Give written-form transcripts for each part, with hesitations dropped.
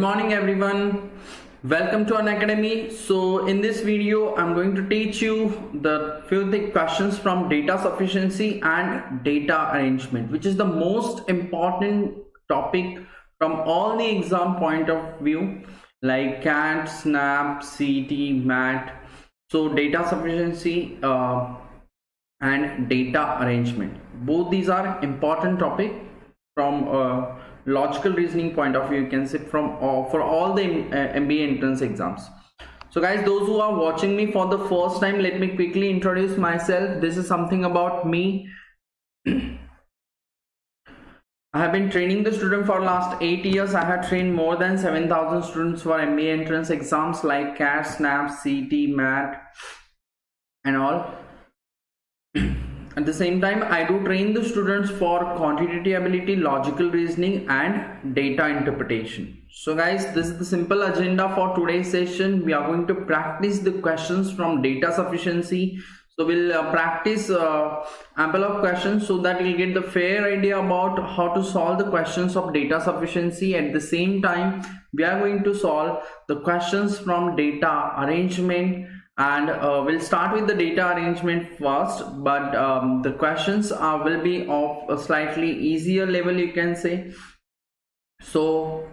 Good morning everyone, welcome to Unacademy. So in this video I'm going to teach you the few questions from data sufficiency and data arrangement, which is the most important topic from all the exam point of view, like CAT, SNAP, CT, MAT. So data sufficiency and data arrangement, both these are important topic from logical reasoning point of view, you can say, from for all the MBA entrance exams. So guys, those who are watching me for the first time, let me quickly introduce myself. This is something about me. I have been training the student for last 8 years. I have trained more than 7,000 students for MBA entrance exams like CAT, SNAP, CT, MAT and all. At the same time, I do train the students for quantitative ability, logical reasoning and data interpretation. So guys, this is the simple agenda for today's session. We are going to practice the questions from data sufficiency. So we'll practice ample of questions so that you'll get the fair idea about how to solve the questions of data sufficiency. At the same time, we are going to solve the questions from data arrangement, and we'll start with the data arrangement first, but the questions will be of a slightly easier level, you can say. So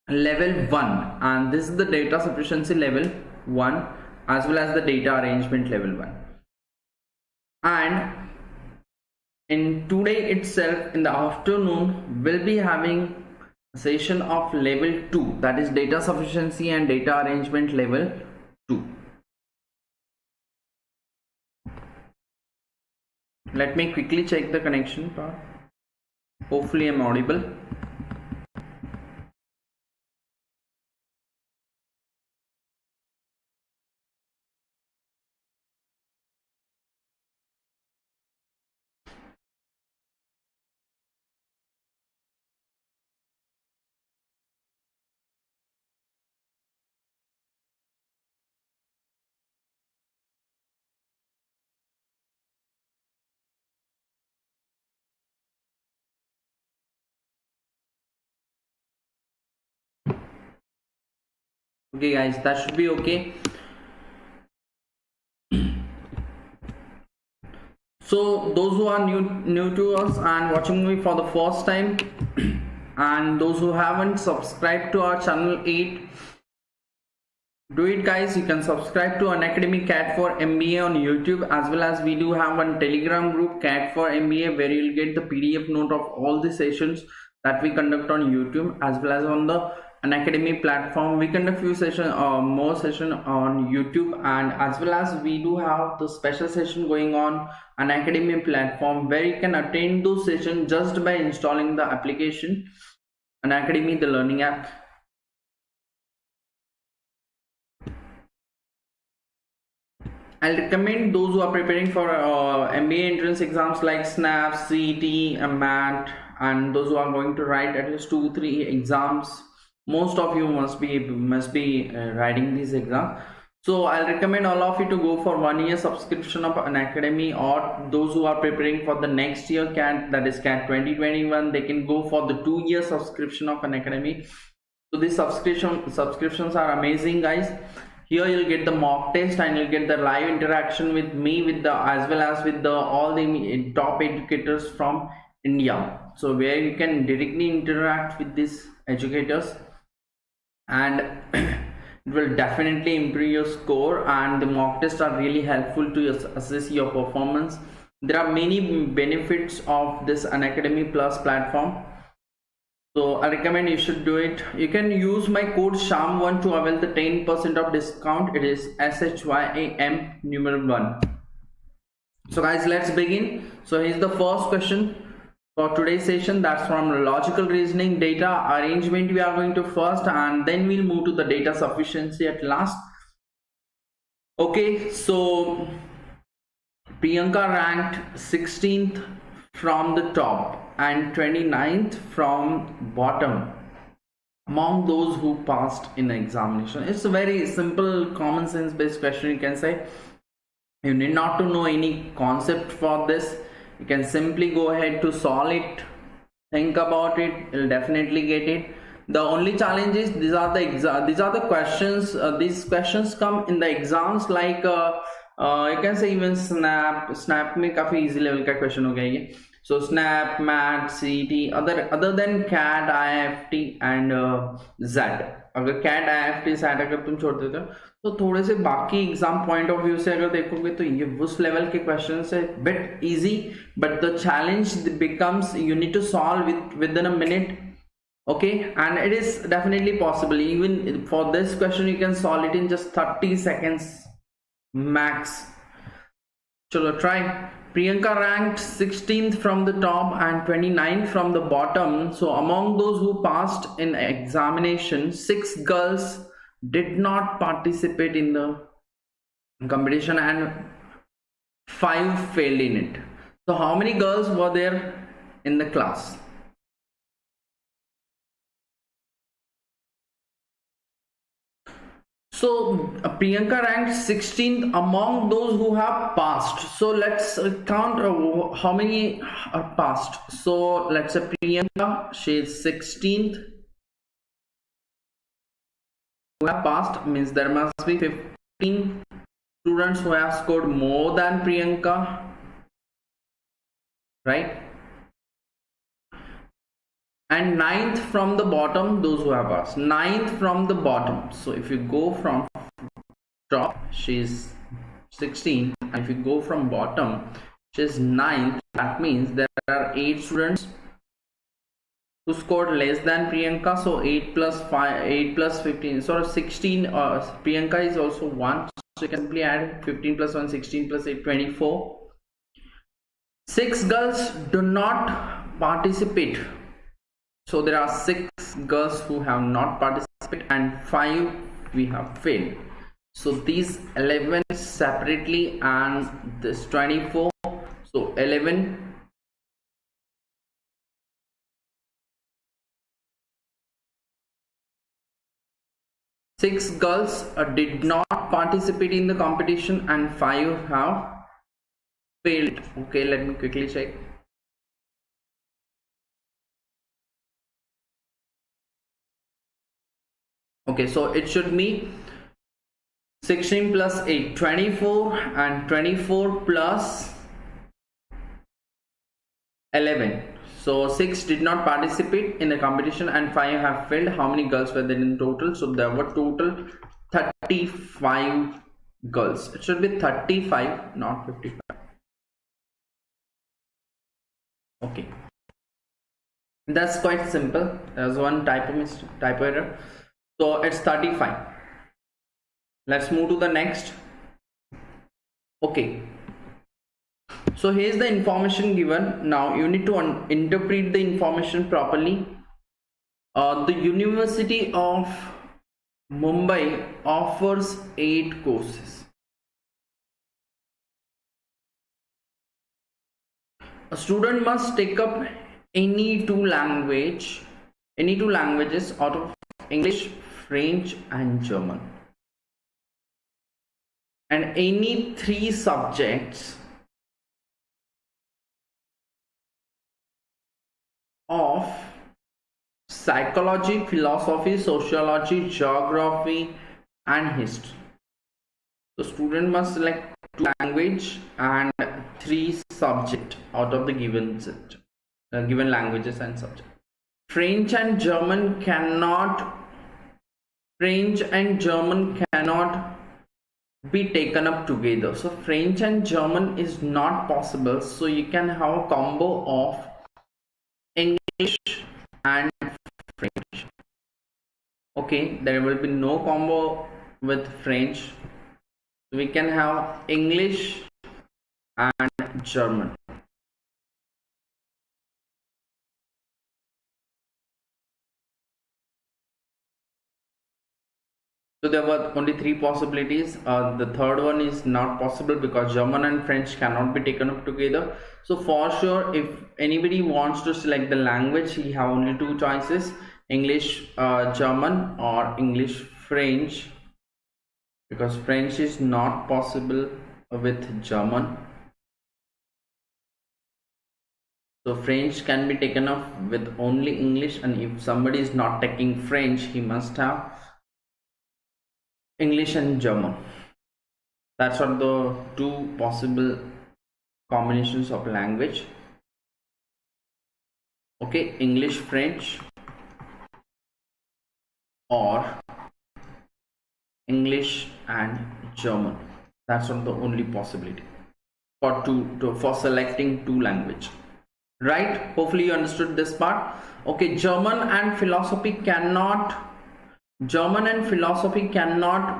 level 1, and this is the data sufficiency level 1 as well as the data arrangement level 1. And in today itself, in the afternoon, we'll be having a session of level 2, that is data sufficiency and data arrangement level 2. Let me quickly check the connection part. Hopefully I'm audible. Okay guys, that should be okay. So those who are new to us and watching me for the first time, and those who haven't subscribed to our channel 8, do it guys. You can subscribe to Unacademy CAT4MBA on YouTube, as well as we do have one Telegram group, CAT4MBA, where you'll get the PDF note of all the sessions that we conduct on YouTube, as well as on the Unacademy platform. We conduct few session more session on YouTube, and as well as we do have the special session going on Unacademy platform, where you can attend those sessions just by installing the application Unacademy, the learning app. I'll recommend those who are preparing for MBA entrance exams like SNAP, CT and MAT, and those who are going to write at least 2-3 exams. Most of you must be writing this exam. So I'll recommend all of you to go for 1 year subscription of Unacademy, or those who are preparing for the next year CAT, that is CAT 2021, they can go for the 2 year subscription of Unacademy. So these subscriptions are amazing guys. Here you'll get the mock test, and you'll get the live interaction with me, with the as well as with the all the top educators from India. So where you can directly interact with these educators, and it will definitely improve your score, and the mock tests are really helpful to assess your performance. There are many benefits of this Unacademy Plus platform, so I recommend you should do it. You can use my code SHYAM1 to avail the 10% of discount. It is SHYAM numeral 1. So guys, let's begin. So here's the first question for today's session. That's from logical reasoning. Data arrangement we are going to first, and then we'll move to the data sufficiency at last. Okay, so Priyanka ranked 16th from the top and 29th from bottom among those who passed in the examination. It's a very simple common sense based question, you can say. You need not to know any concept for this. You can simply go ahead to solve it, think about it, you'll definitely get it. The only challenge is these are the questions. These questions come in the exams like you can say even snap में काफी easy level का question हो गया ये. So snap, mat, CET, other than CAT, IFT and ZAT. अगर CAT, IFT, ZAT अगर तुम छोड़ देते हो तो थोड़े से बाकी एग्जाम पॉइंट ऑफ व्यू से अगर देखोगे तो ये उस लेवल के क्वेश्चन है, bit easy, but the challenge becomes you need to solve within a minute. Okay, and it is definitely possible. Even for this question you can solve it in just 30 seconds max. Chalo, try. Priyanka ranked 16th from the top and 29th from the bottom. So among those who passed in examination, 6 girls did not participate in the competition and 5 failed in it. So how many girls were there in the class? So Priyanka ranked 16th among those who have passed. So let's count how many are passed. So let's say Priyanka, she is 16th. Who have passed means there must be 15 students who have scored more than Priyanka, right? And 9th from the bottom, those who have passed. 9th from the bottom. So if you go from top, she is 16th, and if you go from bottom, she is 9th. That means there are 8 students who scored less than Priyanka. So 8 plus 5, 8 plus 15, so 16. Priyanka is also 1, so you can simply add 15 plus 1, 16 plus 8, 24. 6 girls do not participate. So there are 6 girls who have not participated and 5 we have failed. So these 11 separately and this 24. So 11. Six girls did not participate in the competition and 5 have failed. Okay, let me quickly check. Okay, so it should be 16 plus 8, 24, and 24 plus 11. So 6 did not participate in the competition and 5 have failed. How many girls were there in total? So there were total 35 girls. It should be 35, not 55. Okay, that's quite simple. There's one typo error. So it's 35. Let's move to the next. Okay, so here's the information given. Now you need to interpret the information properly. The University of Mumbai offers 8 courses. A student must take up any two languages out of English, French and German, and any 3 subjects of psychology, philosophy, sociology, geography and history. So student must select 2 language and 3 subject out of the given languages and subject. French and German cannot be taken up together. So French and German is not possible. So you can have a combo of English and French. Okay, there will be no combo with French. We can have English and German. So there were only 3 possibilities. The third one is not possible because German and French cannot be taken up together. So for sure, if anybody wants to select the language, he have only 2 choices: English German or English French, because French is not possible with German. So French can be taken up with only English, and if somebody is not taking French, he must have English and German. That's are the two possible combinations of language. Okay, English, French, or English and German. That's not the only possibility for selecting two language. Right? Hopefully you understood this part. Okay, German and philosophy cannot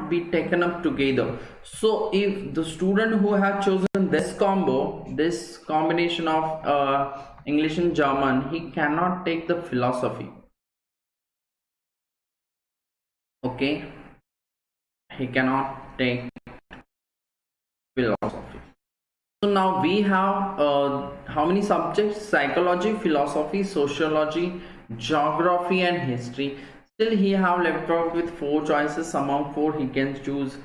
be taken up together. So if the student who have chosen this combination of English and German, he cannot take the philosophy. Okay, he cannot take philosophy. So now we have how many subjects? Psychology, philosophy, sociology, geography and history. Still he have left out with 4 choices. Among 4 he can choose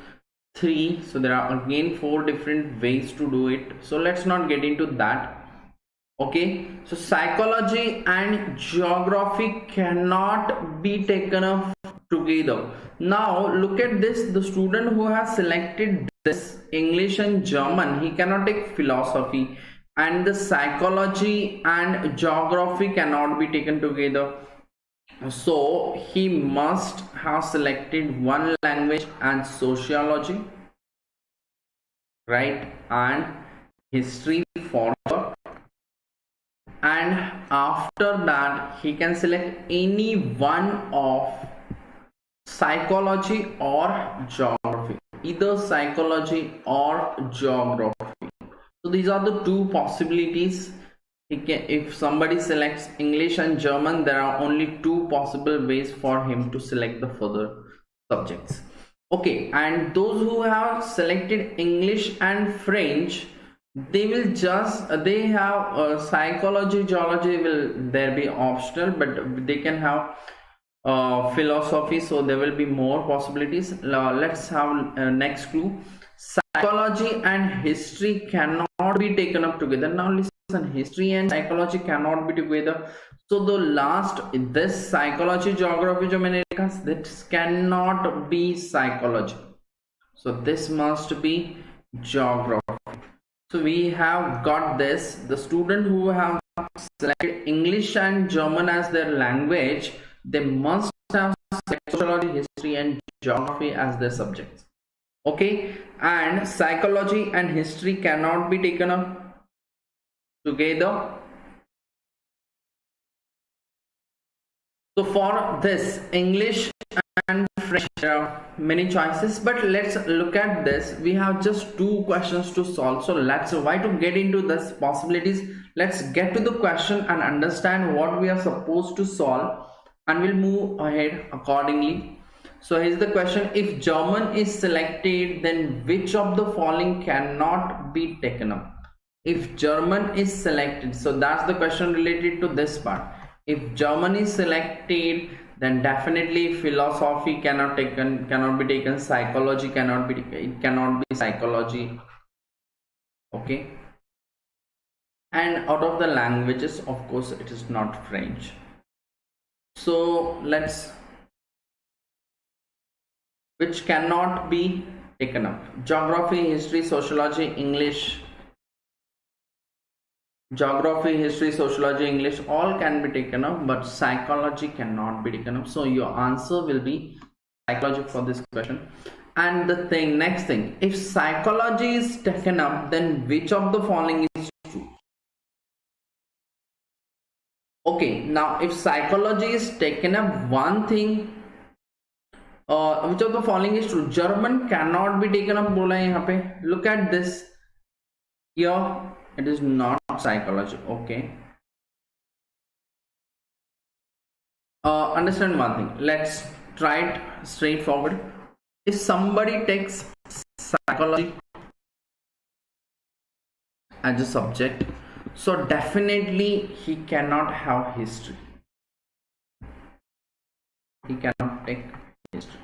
3. So there are again 4 different ways to do it. So let's not get into that. Okay, so psychology and geography cannot be taken up together. Now look at this, the student who has selected this English and German, he cannot take philosophy, and the psychology and geography cannot be taken together. So he must have selected one language and sociology, right, and history for her. And after that he can select any one of psychology or geography, either psychology or geography. So these are the two possibilities. He can, if somebody selects English and German, there are only 2 possible ways for him to select the further subjects. Okay, and those who have selected English and French, they will just they have psychology, geology will there be optional, but they can have philosophy, so there will be more possibilities. Let's have next clue. Psychology and history cannot be taken up together. Now listen, history and psychology cannot be together. So the last, this psychology, geography जो मैंने लिखा, this cannot be psychology. So this must be geography. So we have got this. The student who have selected English and German as their language, they must have sociology, history and geography as their subjects. Okay, and psychology and history cannot be taken up together. So for this English and French, there are many choices, but let's look at this. We have just 2 questions to solve. So why to get into this possibilities, let's get to the question and understand what we are supposed to solve, and we'll move ahead accordingly. So here's the question: if German is selected, then which of the following cannot be taken up? If German is selected, so that's the question related to this part. If German is selected, then definitely philosophy cannot be taken, psychology cannot be, it cannot be psychology. Okay, and out of the languages, of course, it is not French. So let's, which cannot be taken up: geography, history, sociology, English. Geography, history, sociology, English, all can be taken up, but psychology cannot be taken up. So your answer will be psychology for this question. And the next thing, if psychology is taken up, then which of the following is true? Okay, now if psychology is taken up, one thing, which of the following is true? German cannot be taken up bola hai yahan pe. Look at this here, it is not psychology. Okay, understand one thing, let's try it straightforward. If somebody takes psychology as a subject, so definitely he cannot have history. He cannot take history.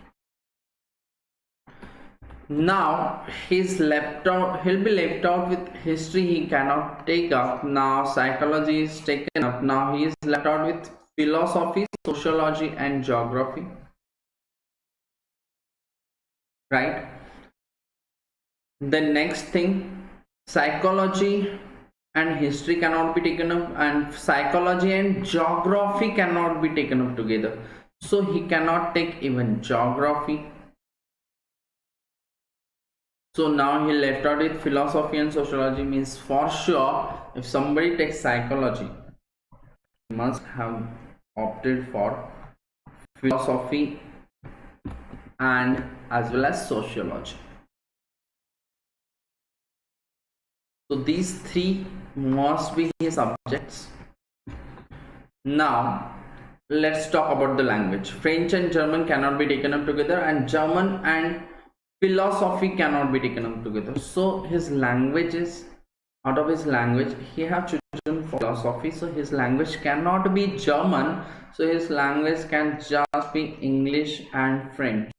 Now he'll be left out with history, he cannot take up. Now psychology is taken up. Now he is left out with philosophy, sociology and geography, right? The next thing, psychology and history cannot be taken up, and psychology and geography cannot be taken up together, so he cannot take even geography. So now he left out with philosophy and sociology. Means for sure if somebody takes psychology, he must have opted for philosophy and as well as sociology. So these three must be his subjects. Now let's talk about the language. French and German cannot be taken up together, and German and philosophy cannot be taken up together. So his languages, out of his language he have chosen philosophy, so his language cannot be German, so his language can just be English and French.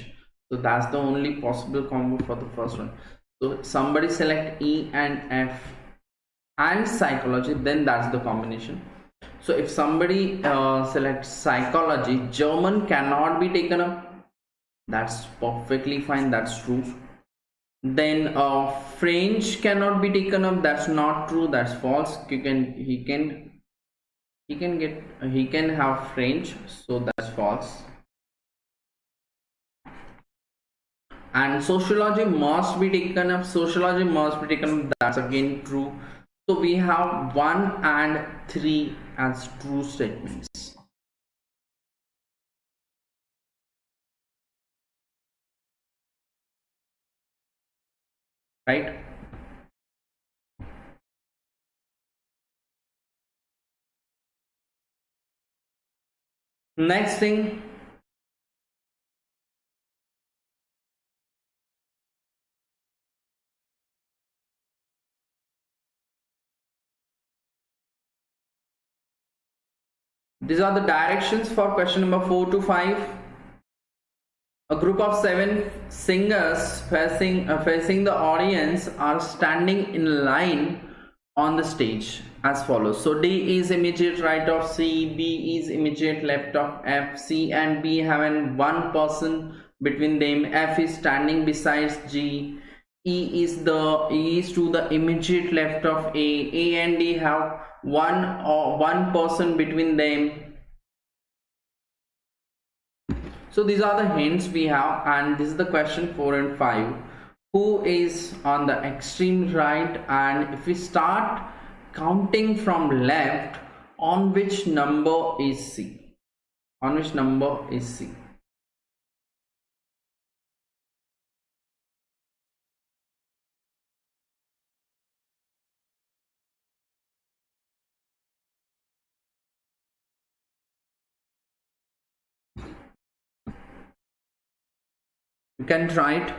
So that's the only possible combo for the first one. So somebody select E and F and psychology, then that's the combination. So if somebody selects psychology, German cannot be taken up, that's perfectly fine, that's true. Then French cannot be taken up, that's not true, that's false. He can have French, so that's false. And sociology must be taken up, that's again true. So we have 1 and 3 as true statements. Right? Next thing, these are the directions for question number 4 to 5. A group of 7 singers facing the audience are standing in line on the stage as follows. So D is immediate right of C, B is immediate left of F, C and B have one person between them, F is standing besides G, E is to the immediate left of A and D have one person between them. So these are the hints we have, and this is the question 4 and 5. Who is on the extreme right? And if we start counting from left, on which number is C? On which number is C? You can try it.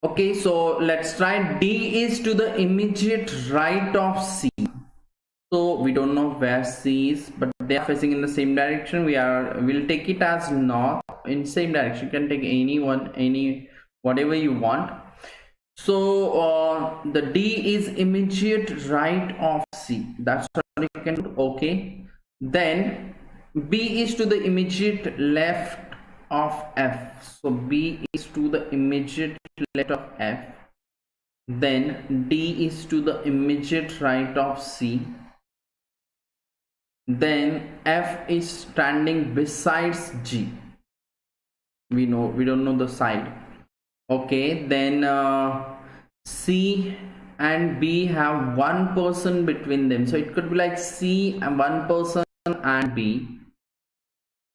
Okay, so let's try. D is to the immediate right of C. So we don't know where C is, but they are facing in the same direction. We'll take it as north, in same direction. You can take whatever you want. So the D is immediate right of C. That's what you can do. Okay. Then B is to the immediate left of F. So B is to the immediate left of F. Then D is to the immediate right of C. Then F is standing besides G. We don't know the side. Okay, then C and B have one person between them. So it could be like C and one person and B,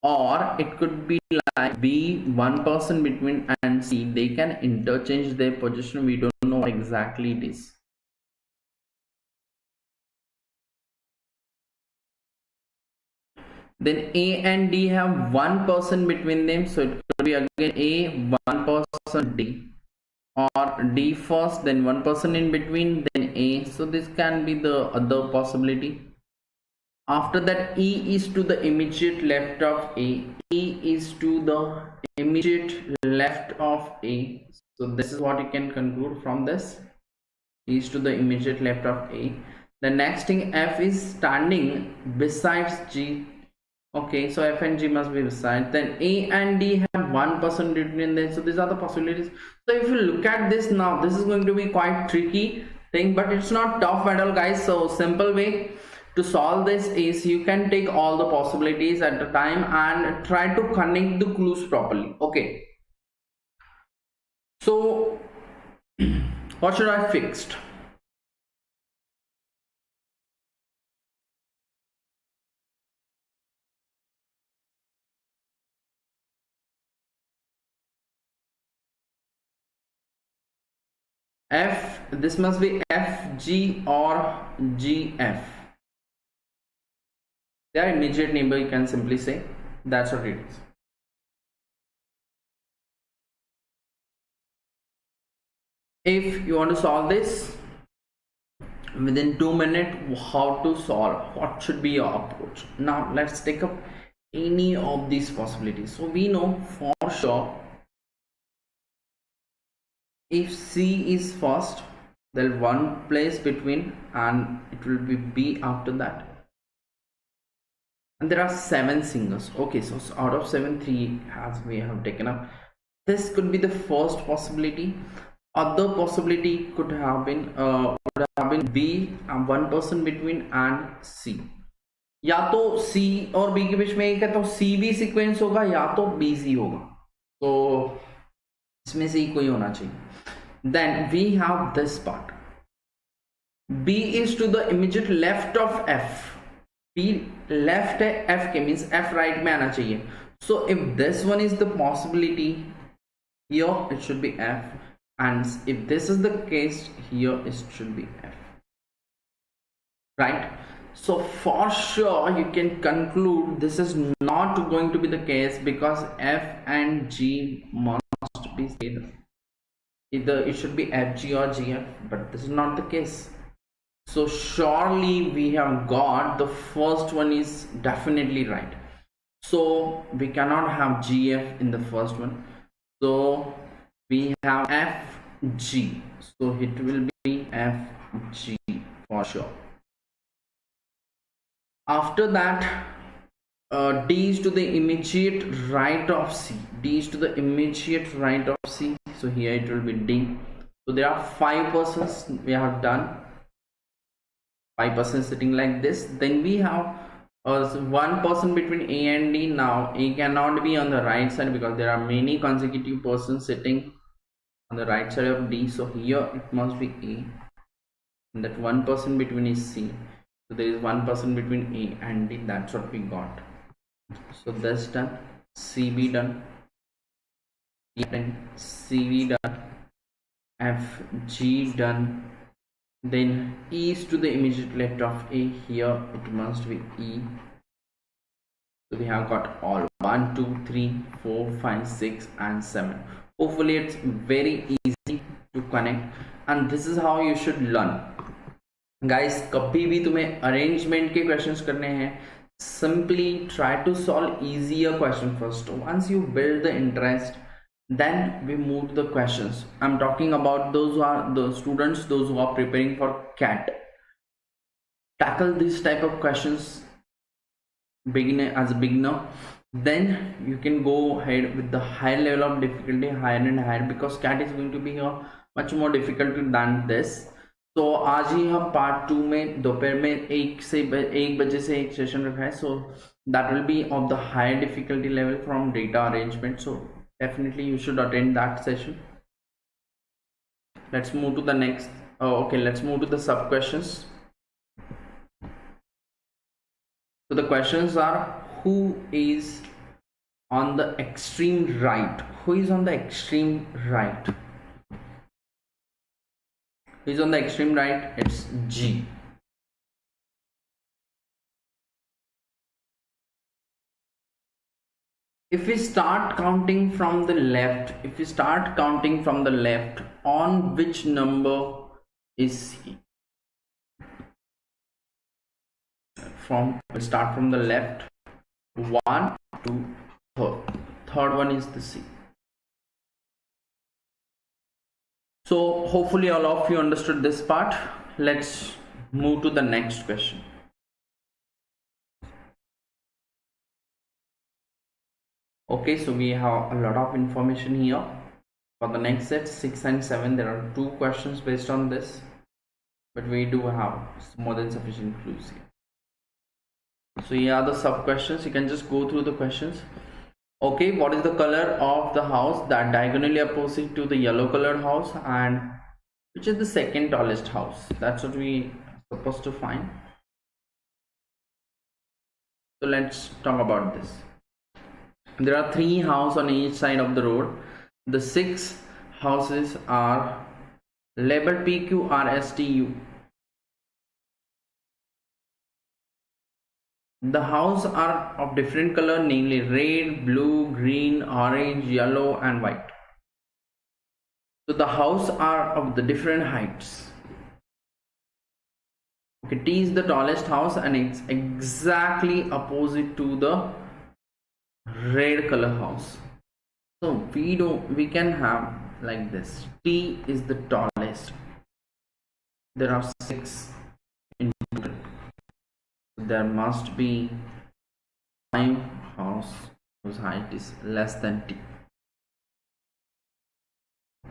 or it could be like B, one person between and C. They can interchange their position. We don't know what exactly it is. Then A and D have one person between them. So it could be again A, one person D, or D first, then one person in between, then A. So this can be the other possibility. After that, E is to the immediate left of A. E is to the immediate left of A. So this is what you can conclude from this, is to the immediate left of A. The next thing, F is standing besides G. Okay, so F and G must be beside. Then A and D have 1% between them. So these are the possibilities. So if you look at this now, this is going to be quite tricky thing, but it's not tough at all, guys. So simple way to solve this is you can take all the possibilities at a time and try to connect the clues properly. Okay. So what should I fix? F, this must be FG or GF. They are immediate neighbor, you can simply say. That's what it is. If you want to solve this within 2 minutes, how to solve, what should be your approach? Now let's take up any of these possibilities. So we know for sure if C is first, then one place between and it will be B after that. And there are 7 singers. Okay, so out of 7, 3 has we have taken up. This could be the first possibility. Other possibility could have been B, 1% between and C. या तो C और B के बीच में एक है तो C भी sequence होगा या तो B C होगा, तो इसमें से ही कोई होना चाहिए. Then we have this part. B is to the immediate left of F. B left है F के, means F right में आना चाहिए. So if this one is the possibility, here it should be F, and if this is the case, here it should be F, right? So for sure you can conclude this is not going to be the case, because F and G must be either it should be FG or GF, but this is not the case. So surely we have got the first one is definitely right. So we cannot have GF in the first one. So we have FG. So it will be FG for sure. After that, D is to the immediate right of C. D is to the immediate right of C. So here it will be D. So there are 5 persons we have done. 5 persons sitting like this. Then we have 1 person between A and D. Now A cannot be on the right side because there are many consecutive persons sitting on the right side of D. So here it must be A. And that 1 person between is C. So there is 1 person between A and D. That's what we got. So that's done. CB done. Then CV done. FG done. Then E is to the immediate left of A. Here it must be E. So we have got all 1, 2, 3, 4, 5, 6 and 7. Hopefully it's very easy to connect, and this is how you should learn. Guys, कभी भी तुम्हें arrangement के questions करने हैं, simply try to solve easier question first. Once you build the interest, then we move to the questions. I'm talking about those who are the students, those who are preparing for CAT. Tackle this type of questions as a beginner. Then you can go ahead with the higher level of difficulty, higher and higher, because CAT is going to be much more difficult than this. तो आज ही हम part 2 में दोपहर में 1 बजे से एक session रखा है. So that will be of the higher difficulty level from data arrangement. So definitely you should attend that session. Let's move to the next. Okay, let's move to the sub questions. So the questions are, who is on the extreme right? Who is on the extreme right? Who is on the extreme right? It's G. If we start counting from the left, on which number is C? We start from the left, 1 to 3rd. Third one is the C. So hopefully all of you understood this part. Let's move to the next question. Okay, so we have a lot of information here. For the next set 6 and 7, there are 2 questions based on this, but we do have more than sufficient clues here. So here are the sub questions. You can just go through the questions. Okay, what is the color of the house that diagonally opposite to the yellow colored house, and which is the second tallest house? That's what we are supposed to find. So let's talk about this. There are 3 houses on each side of the road. The 6 houses are labeled P, Q, R, S, T, U. The houses are of different color, namely red, blue, green, orange, yellow, and white. So the houses are of the different heights. Okay, T is the tallest house and it's exactly opposite to the red color house. So we can have like this. T is the tallest. There are 6 in total. There must be 5 houses whose height is less than T.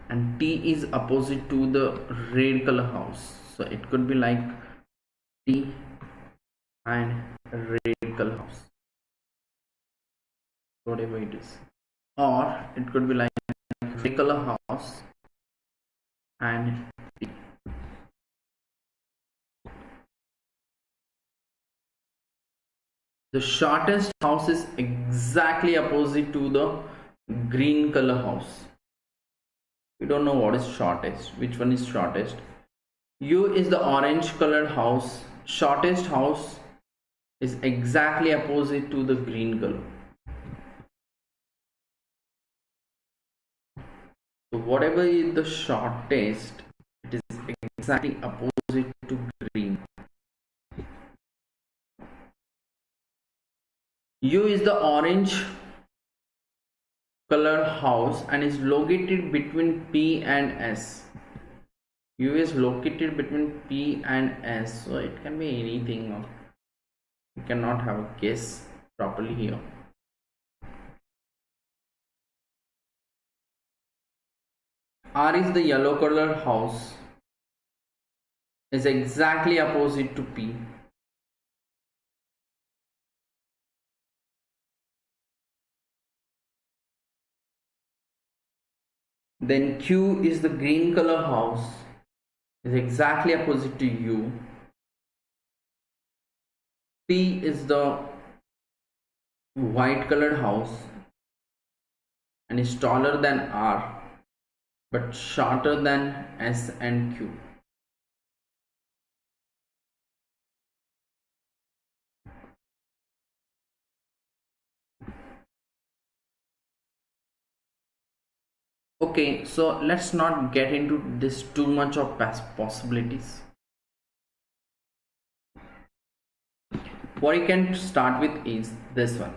And T is opposite to the red color house. So it could be like T and red color house, whatever it is. Or it could be like red color house and T. The shortest house is exactly opposite to the green color house. We don't know what is shortest, which one is shortest. U is the orange colored house. Shortest house is exactly opposite to the green color. So whatever is the shortest, it is exactly opposite to green. U is the orange color house and is located between P and S. U is located between P and S, so it can be anything. You cannot have a guess properly here. R is the yellow color house, is exactly opposite to P. Then Q is the green color house, is exactly opposite to U. P is the white colored house and is taller than R but shorter than S and Q. Okay, so let's not get into this too much of possibilities. What you can start with is this one.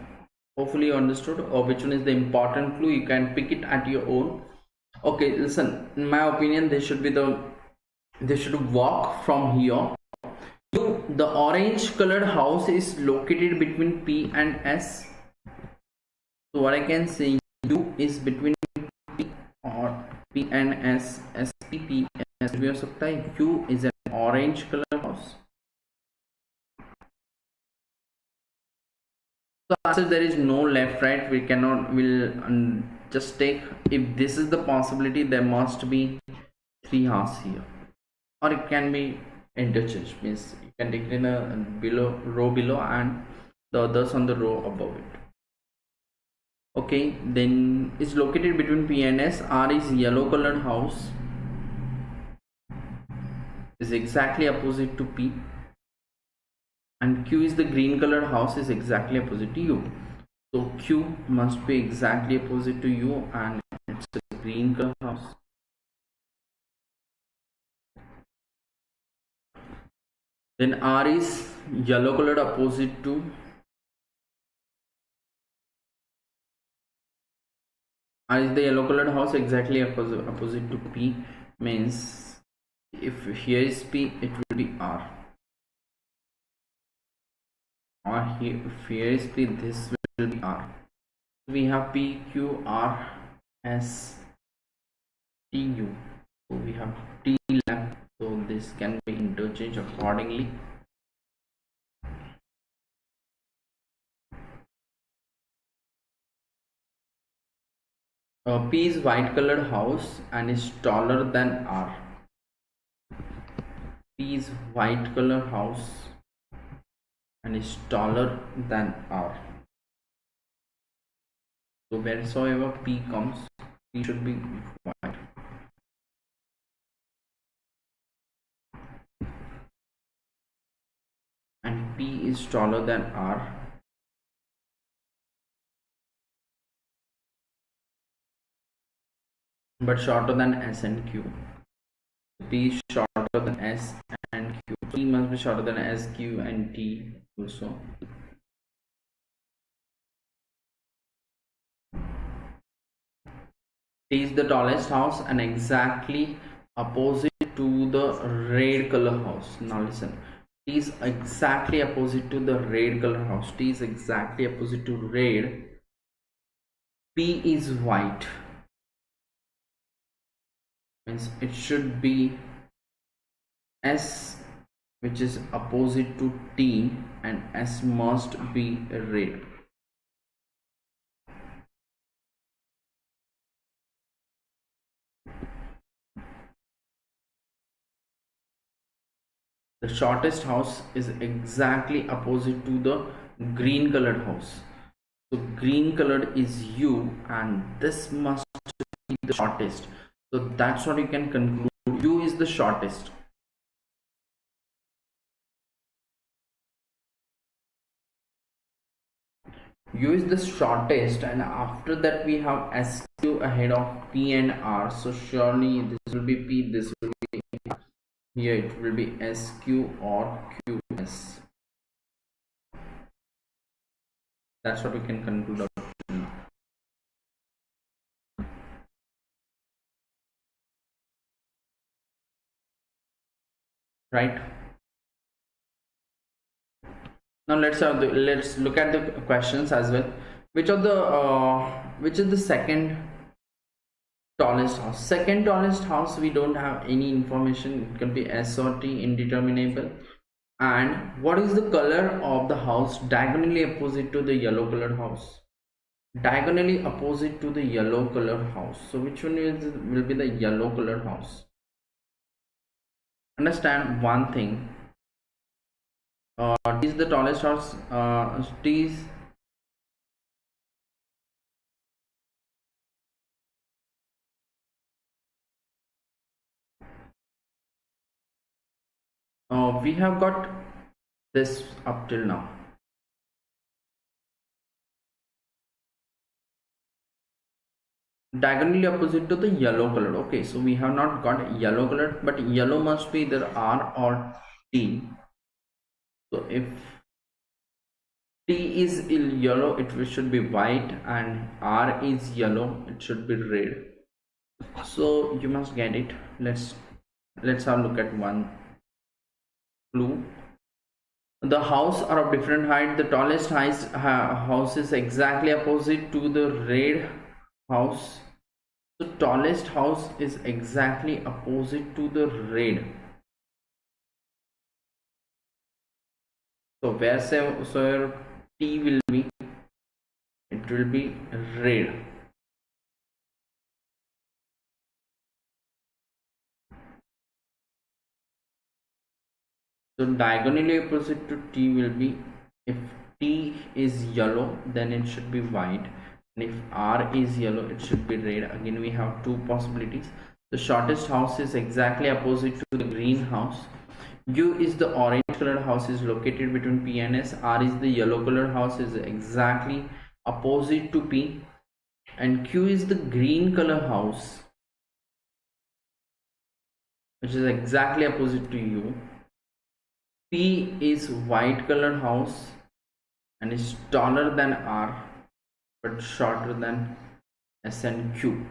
Hopefully you understood, or which one is the important clue. You can pick it at your own. Okay, listen, in my opinion, they should walk from here. The orange colored house is located between P and S. So what I can say, U is between P or P and S. S P P S भी हो सकता है. U is an orange color house. So answer, there is no left right. We'll just take, if this is the possibility, there must be 3 houses here, or it can be interchange, means you can take it in a row below and the others on the row above it. Okay, then it's located between P and S. R is yellow colored house, is exactly opposite to P, and Q is the green colored house, is exactly opposite to U. So Q must be exactly opposite to U and it's a green color house. Then R is yellow colored opposite to R is the yellow colored house, exactly opposite to P. means if here is P, it will be R, or here, if here is P, this will be R. We have P, Q, R, S, T, U. So we have T left, so this can be interchanged accordingly. P is white colored house and is taller than R. P is white color house and is taller than R. So wheresoever P comes, P should be white. And P is taller than R. But shorter than S and Q. P is shorter than S and Q. P must be shorter than S, Q and T also. T is the tallest house and exactly opposite to the red color house. Now listen, T is exactly opposite to the red color house. T is exactly opposite to red. P is white. Means it should be S, which is opposite to T, and S must be red. The shortest house is exactly opposite to the green colored house. So green colored is U, and this must be the shortest. So that's what you can conclude. U is the shortest. U is the shortest, and after that we have SQ ahead of P and R. So surely this will be P, this will be R. Here it will be SQ or QS. That's what we can conclude. Right. Now let's look at the questions as well. Which is the second tallest house? Second tallest house, we don't have any information. It can be S or T, indeterminable. And what is the color of the house diagonally opposite to the yellow colored house? Diagonally opposite to the yellow colored house. So which one will be the yellow colored house? Understand one thing. T is the tallest house. T is we have got this up till now. Diagonally opposite to the yellow colored. Okay, so we have not got yellow colored, but yellow must be either R or T. So if T is yellow, it should be white, and R is yellow, it should be red. So you must get it. Let's have a look at one clue. The house are of different height. The tallest house is exactly opposite to the red house. The tallest house is exactly opposite to the red. So wherever T will be, it will be red. So diagonally opposite to T will be, if T is yellow, then it should be white, and if R is yellow, it should be red. Again, we have two possibilities. The shortest house is exactly opposite to the green house. U is the orange colored house, is located between P and S. R is the yellow colored house, is exactly opposite to P, and Q is the green color house, which is exactly opposite to U. P is white colored house and is taller than R but shorter than S and Q.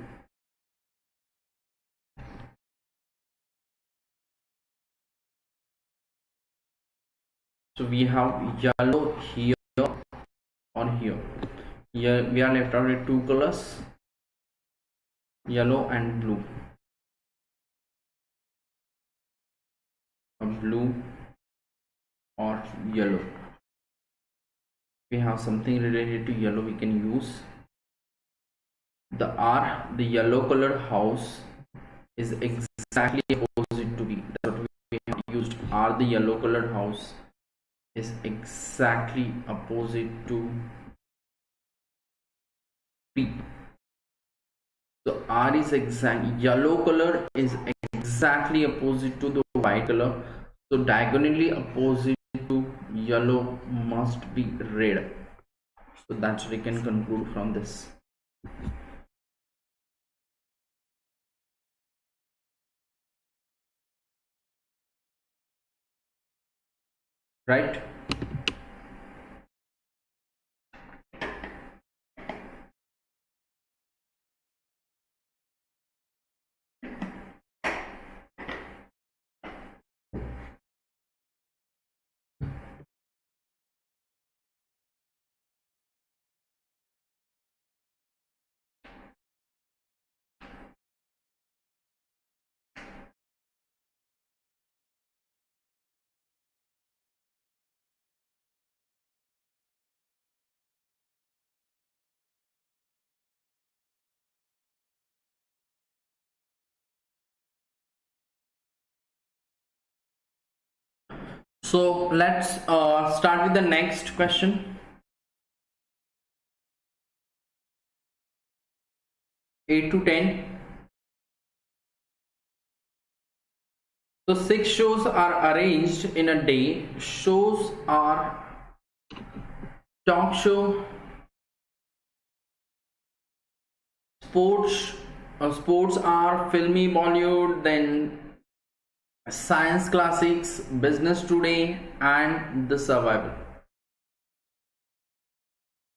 So we have yellow here or here. Here we are left out with two colors, yellow and blue. A blue or yellow. We have something related to yellow, we can use the R. The yellow colored house is exactly opposite to B. That's what we have used. R, the yellow colored house, is exactly opposite to P. So R is exact, yellow color is exactly opposite to the white color. So diagonally opposite to yellow must be red. So that's what we can conclude from this. Right? So let's start with the next question. 8 to 10. So 6 shows are arranged in a day. Shows are talk show, sports are filmy Bollywood, then science classics, business today, and the survival.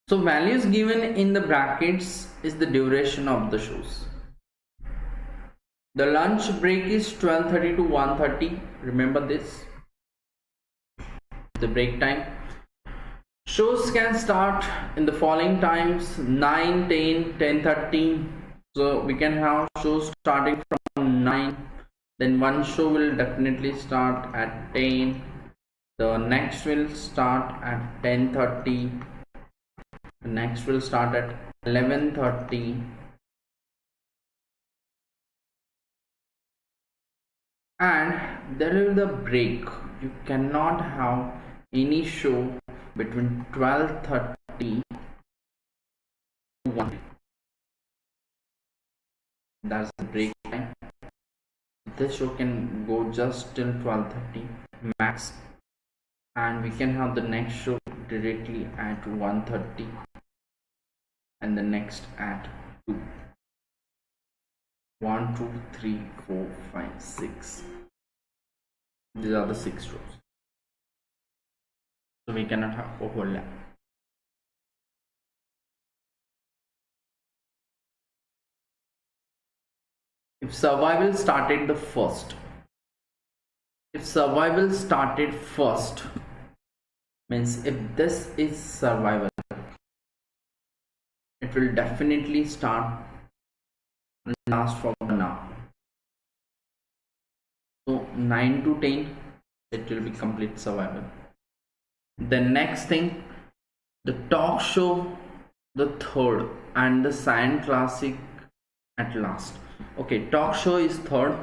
So values given in the brackets is the duration of the shows. The lunch break is 12:30 to 1:30. Remember this. The break time. Shows can start in the following times: 9, 10, 10:30. So we can have shows starting from 9. Then one show will definitely start at 10. The next will start at 10:30. The next will start at 11:30. And there is the break. You cannot have any show between 12:30 to 1. That's the break time. This show can go just till 12:30 max, and we can have the next show directly at 1:30 and the next at 2. 1, 2, 3, 4, 5, 6. These are the 6 rows. So we cannot have overlap. If survival started the first, means if this is survival, it will definitely start and last for 1 hour. So 9 to 10, it will be complete survival. The next thing, the talk show, the third, and the science classic at last. Okay, talk show is third.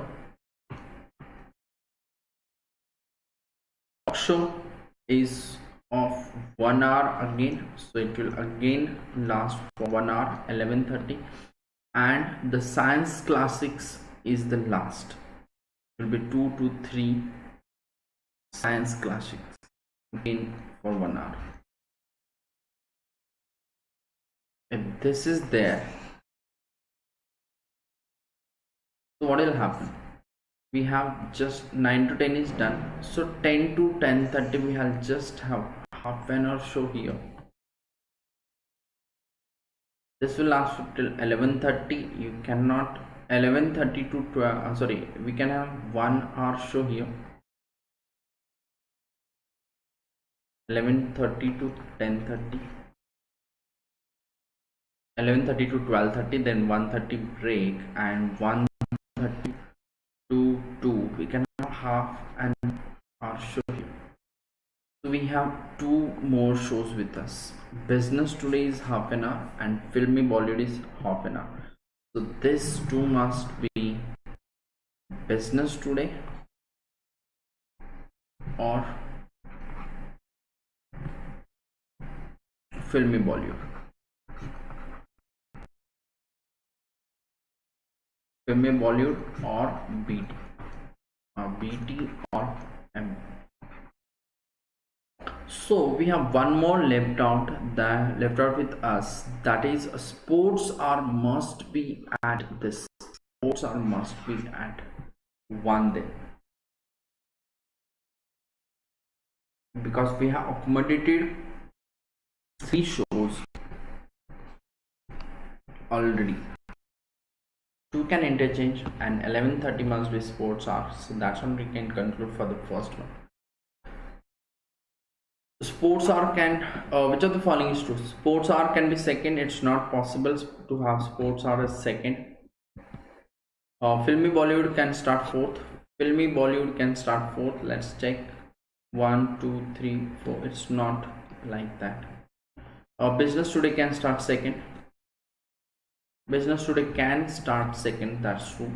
Talk show is of 1 hour again, so it will again last for 1 hour, 11:30. And the science classics is the last. It will be 2 to 3 science classics again for 1 hour. If this is there, so what will happen? We have just 9 to 10 is done, so 10 to 10:30 we have just have half an hour show here. This will last till 11:30. You cannot 11:30 to 12. We can have 1 hour show here. 11:30 to 10:30, 11:30 to 12:30, then 1:30 break, and 1:30 to 2. We can have half an hour show here. So we have two more shows with us. Business Today is half an hour and Filmy Bollywood is half an hour. So this two must be Business Today or Filmy Bollywood. Filmy Bollywood or BT, BT or M. So we have one more left out with us, that is sports are must be at this. Sports are must be at one day, because we have accommodated 3 shows already. 2 can interchange and 11:30 must be sports hours. So that's what we can conclude for the first one. Sports hour can, which of the following is true? Sports hour can be second. It's not possible to have sports hour as second. Filmy Bollywood can start fourth. Filmy Bollywood can start fourth. Let's check. 1, 2, 3, 4. It's not like that. Business Today can start second. Business Today can start second. That's true.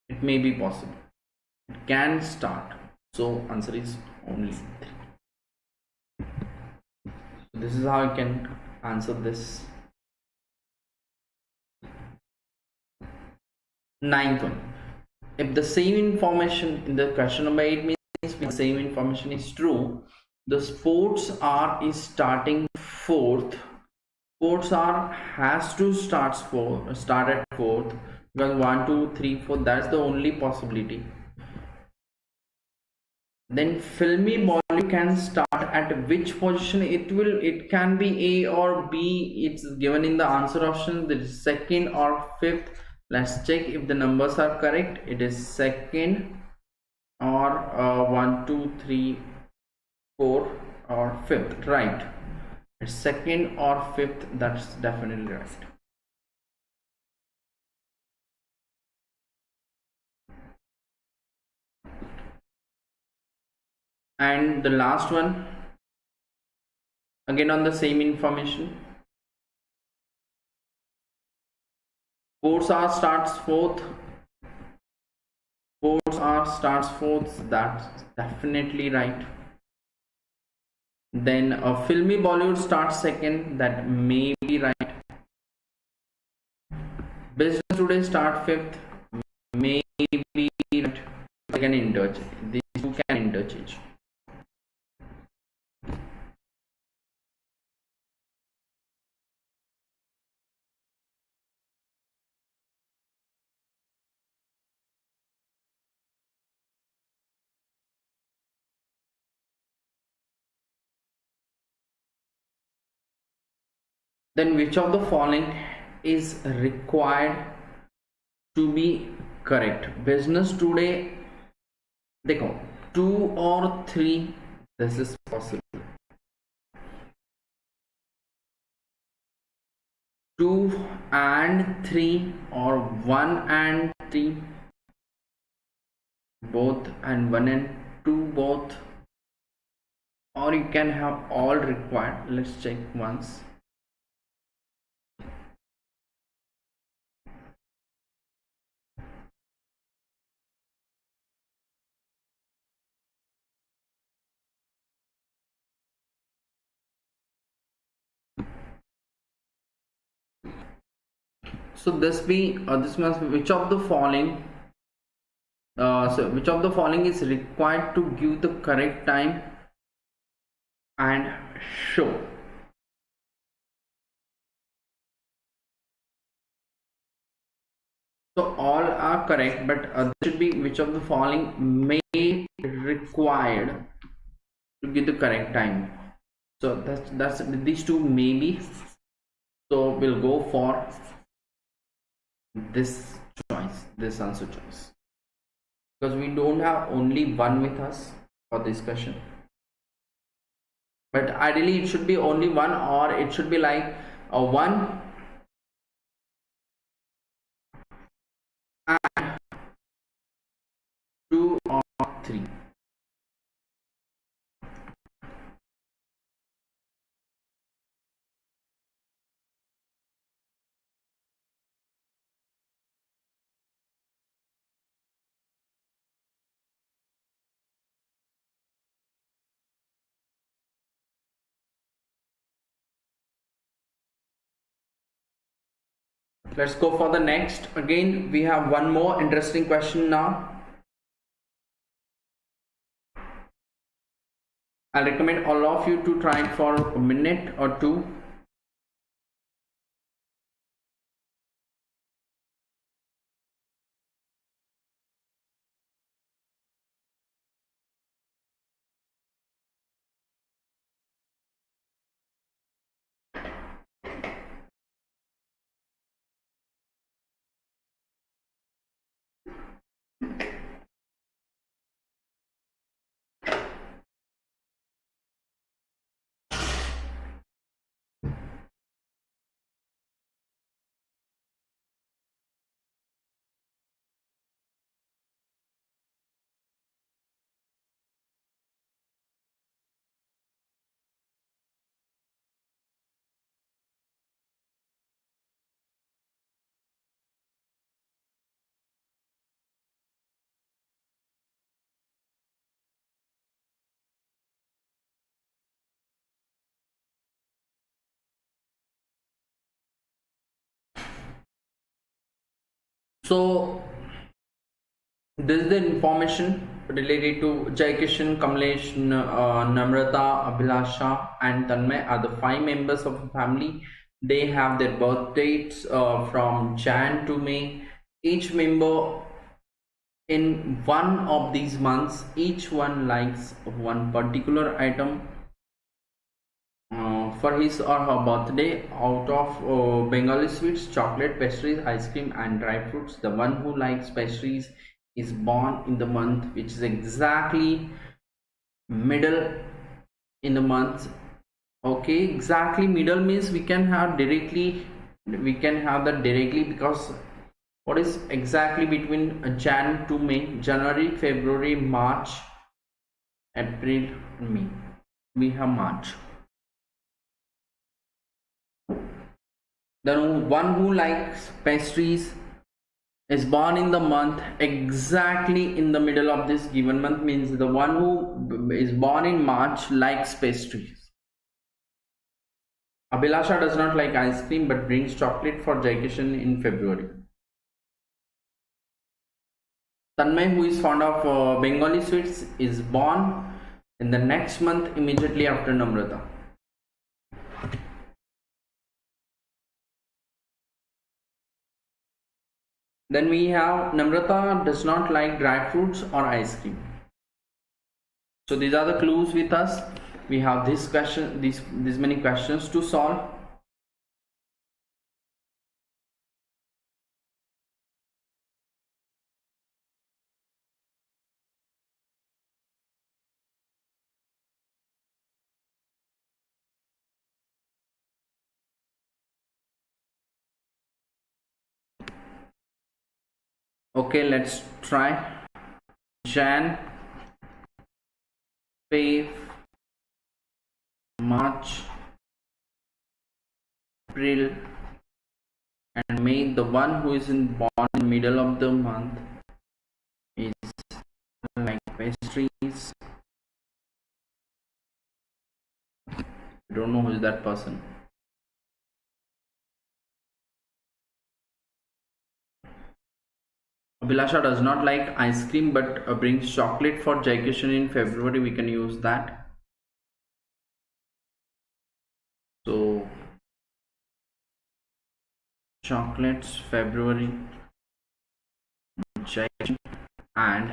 It may be possible. It can start. So answer is only 3. So this is how I can answer this. 9th one. If the same information in the question number 8 means the same information is true, the sports hour is starting 4th. Sports hour has to start at 4th, because 1, 2, 3, 4, that's the only possibility. Then Filmy Bollywood can start at which position? It can be A or B. It's given in the answer option. There is second or fifth. Let's check if the numbers are correct. It is second or 1, 2, 3, 4 or fifth, right? It's second or fifth. That's definitely right. And the last one, again on the same information. Sports hour starts 4th. Sports hour starts 4th. That's definitely right. Then Filmy Bollywood starts second. That may be right. Business Today start 5th. May be right. They can interchange. These two can interchange. Then which of the following is required to be correct? Business Today, देखो 2 or 3, this is possible. 2 and 3 or 1 and 3 both, and 1 and 2 both, or you can have all required. Let's check once. So this must be which of the following. So which of the following is required to give the correct time and show? So all are correct, but there should be which of the following may required to give the correct time. So that's these two maybe. So we'll go for this choice, this answer choice, because we don't have only one with us for discussion. but ideally it should be only one, or it should be like a one and two or three. Let's go for the next. Again, we have one more interesting question now. I'll recommend all of you to try it for a minute or two. So this is the information related to Jai Kishan, Kamlesh, Namrata, Abhilasha and Tanmay are the 5 members of the family. They have their birth dates from Jan to May. Each member in one of these months, each one likes one particular item for his or her birthday. Out of Bengali sweets, chocolate, pastries, ice cream and dry fruits, the one who likes pastries is born in the month which is exactly middle in the month. Okay, exactly middle means we can have that directly, because what is exactly between Jan to May, January, February, March, April, May, we have March. The one who likes pastries is born in the month exactly in the middle of this given month, means the one who is born in March likes pastries. Abhilasha does not like ice cream but brings chocolate for Jai Kishan in February. Tanmay, who is fond of Bengali sweets, is born in the next month immediately after Namrata. Then we have Namrata does not like dry fruits or ice cream. So these are the clues with us. We have this question, these many questions to solve. Okay, let's try. Jan, Feb, March, April and May. The one who is born in the middle of the month is like pastries. I don't know who is that person. Abhilasha does not like ice cream but brings chocolate for Jai Kishan in February. We can use that. So chocolates February, Jai and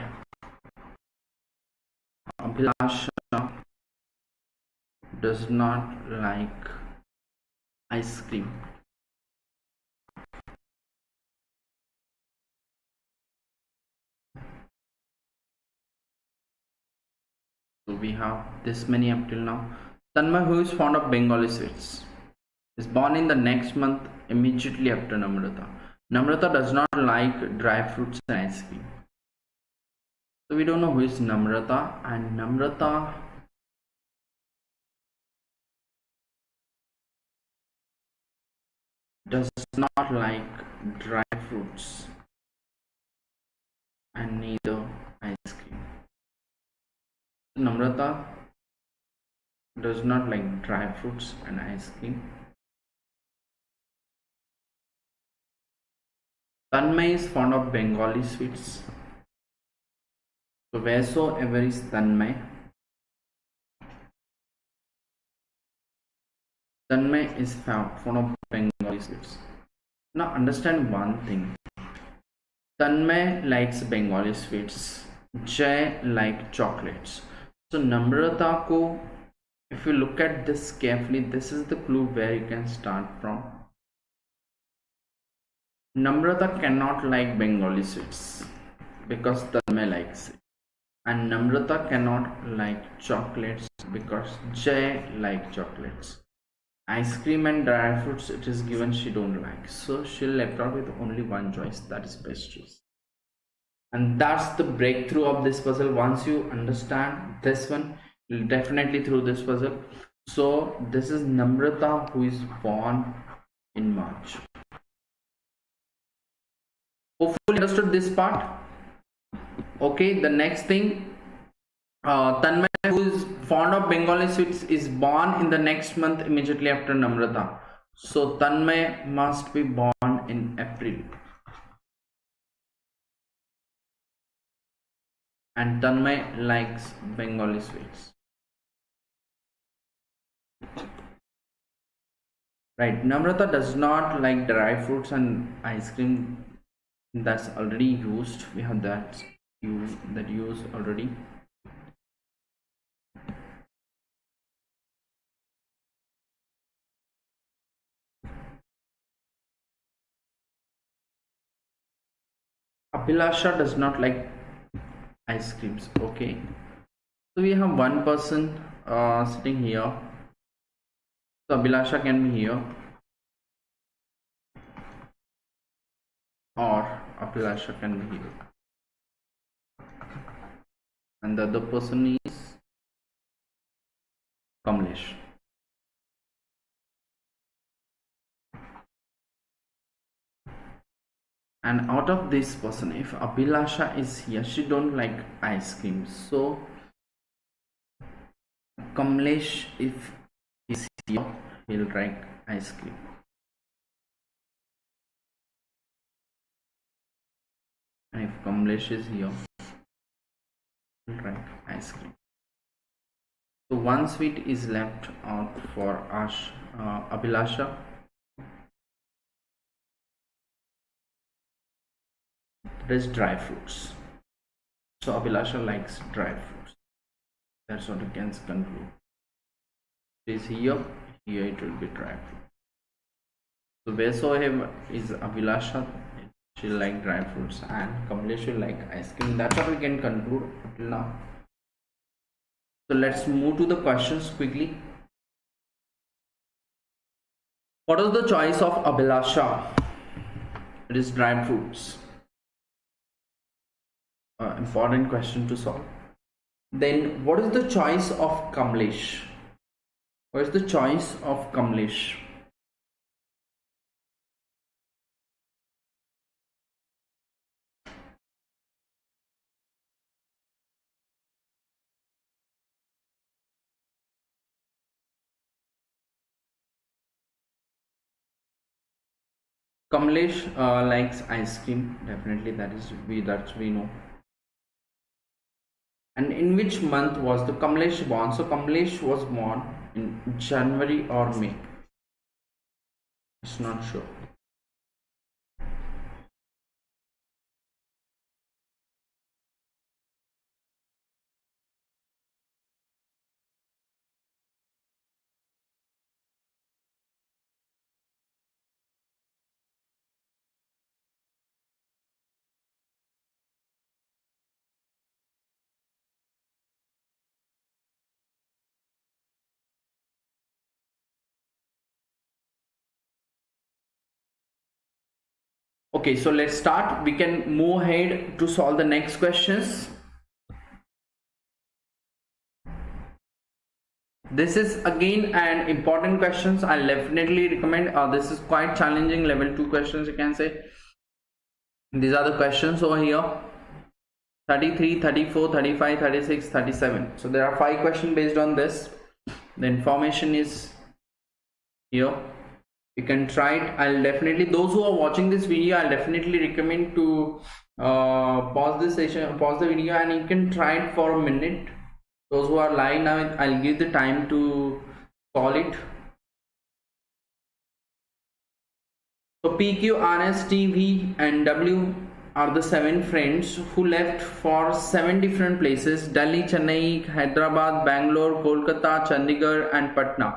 Abhilasha does not like ice cream. So we have this many up till now. Tanmay, who is fond of Bengali sweets, is born in the next month immediately after Namrata. Namrata does not like dry fruits and ice cream. So we don't know who is Namrata, and Namrata does not like dry fruits and neither ice cream. Namrata does not like dry fruits and ice cream. Tanmay is fond of Bengali sweets. So wheresoever is Tanmay, Tanmay is fond of Bengali sweets. Now understand one thing. Tanmay likes Bengali sweets. Jay like chocolates. So Namrata ko, if you look at this carefully, this is the clue where you can start from. Namrata cannot like Bengali sweets because Tanmay likes it. And Namrata cannot like chocolates because Jay like chocolates. Ice cream and dry fruits, it is given she don't like. So she'll left out with only one choice, that is pastries. And that's the breakthrough of this puzzle. Once you understand this one, you'll definitely through this puzzle. So this is Namrata, who is born in March. Hopefully understood this part. Okay, the next thing, Tanmay, who is fond of Bengali sweets, is born in the next month immediately after Namrata. So Tanmay must be born in April. And Tanmay likes Bengali sweets. Right, Namrata does not like dry fruits and ice cream. That's already used. We have that use already. Abhilasha does not like ice creams. Okay, so we have one person sitting here. So Abhilasha can be here, or Abhilasha can be here, and the other person is Kamlesh. And out of this person, if Abhilasha is here, she don't like ice cream. So Kamlesh, if he's here, he'll like ice cream. And if Kamlesh is here, he'll like ice cream. So one sweet is left out for Abhilasha. That is dry fruits. So Abhilasha likes dry fruits. That's what you can conclude. It is here it will be dry fruit. So wheresoever is Abhilasha, she'll like dry fruits, and Kamlesh will like ice cream. That's what we can conclude till now. So let's move to the questions quickly. What is the choice of Abhilasha? It is dry fruits. Important question to solve. Then what is the choice of Kamlesh? What is the choice of Kamlesh? Kamlesh likes ice cream. Definitely, that we know. And in which month was the Kamlesh born? So Kamlesh was born in January or May. It's not sure. Okay, so let's start. We can move ahead to solve the next questions. This is again an important questions. I'll definitely recommend. This is quite challenging, level 2 questions, you can say. These are the questions over here: 33, 34, 35, 36, 37. So there are 5 questions based on this. The information is here. You can try it. I'll definitely, those who are watching this video, I'll definitely recommend to pause this session, pause the video, and you can try it for a minute. Those who are live now, I'll give the time to solve it. So PQ, RS, T, V and W are the 7 friends who left for 7 different places: Delhi, Chennai, Hyderabad, Bangalore, Kolkata, Chandigarh and Patna,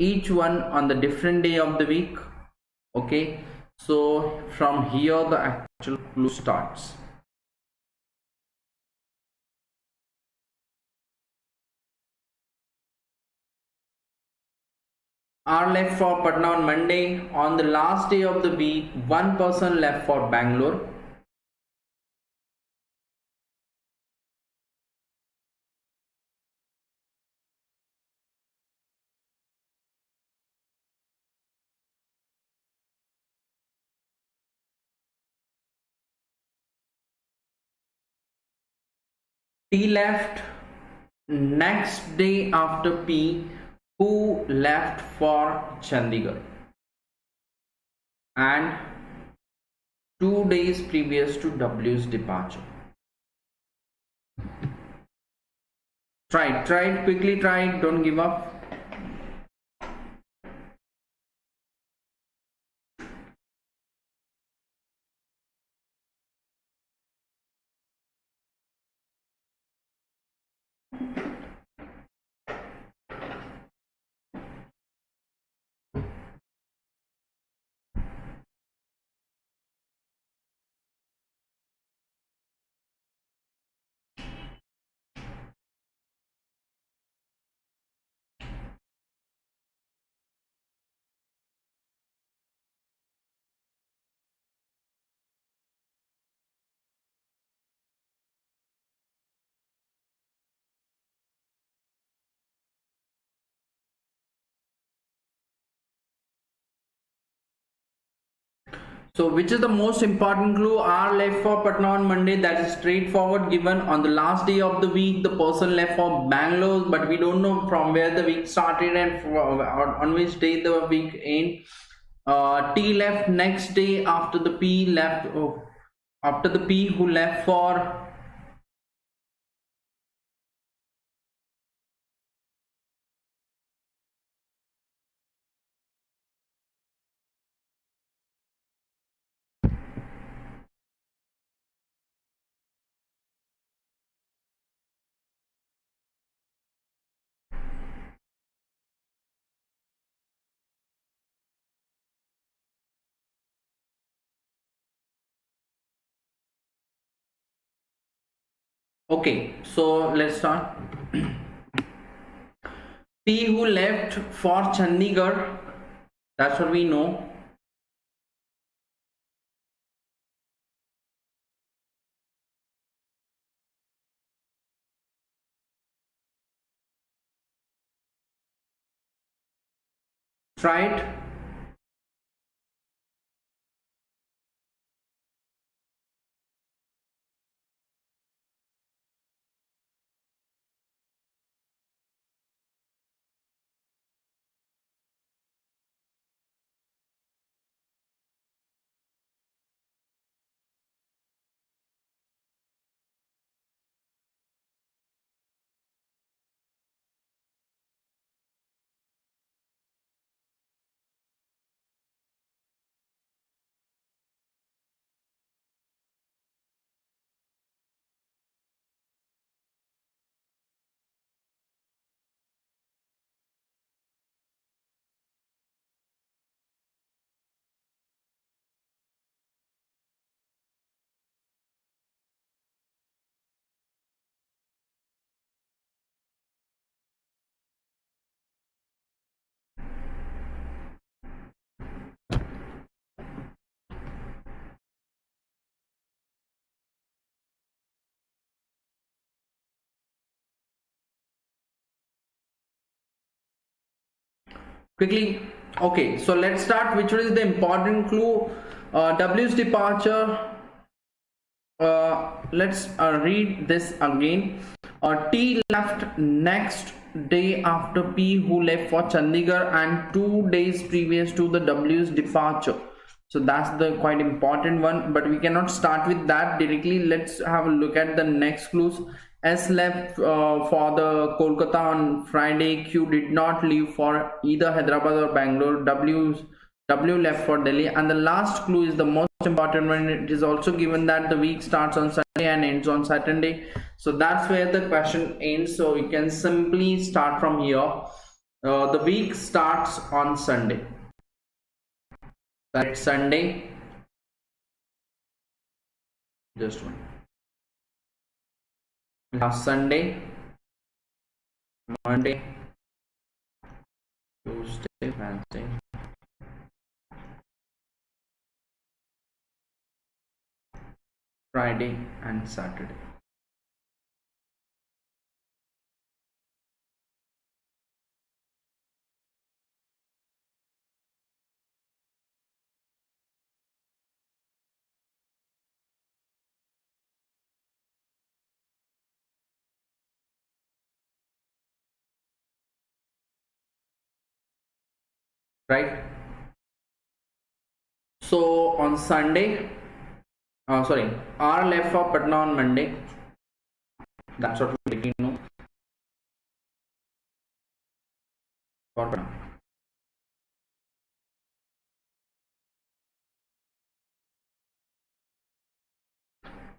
each one on the different day of the week. Okay, so from here the actual clue starts. Are left for Patna on Monday. On the last day of the week, 1 person left for Bangalore. T left next day after P, who left for Chandigarh, and 2 days previous to W's departure. Try it quickly, try it, don't give up. So which is the most important clue? R left for Patna on Monday. That is straightforward, given on the last day of the week. The person left for Bangalore, but we don't know from where the week started and on which day the week end. T left next day after the P left. After the P, who left for okay, so let's start. P who left for Chandigarh, that's what we know. Try it. quickly. Okay, so let's start. Which one is the important clue? W's departure. Let's read this again. T left next day after P, who left for Chandigarh, and 2 days previous to the W's departure. So that's the quite important one, but we cannot start with that directly. Let's have a look at the next clues. S left for the Kolkata on Friday. Q did not leave for either Hyderabad or Bangalore. W left for Delhi. And the last clue is the most important one. It is also given that the week starts on Sunday and ends on Saturday. So that's where the question ends. So you can simply start from here. The week starts on Sunday. That's Sunday. Just one. Last Sunday, Monday, Tuesday, Wednesday, Friday, and Saturday. Right? So on Sunday, sorry, R left for Patna on Monday. That's what we know. For Patna.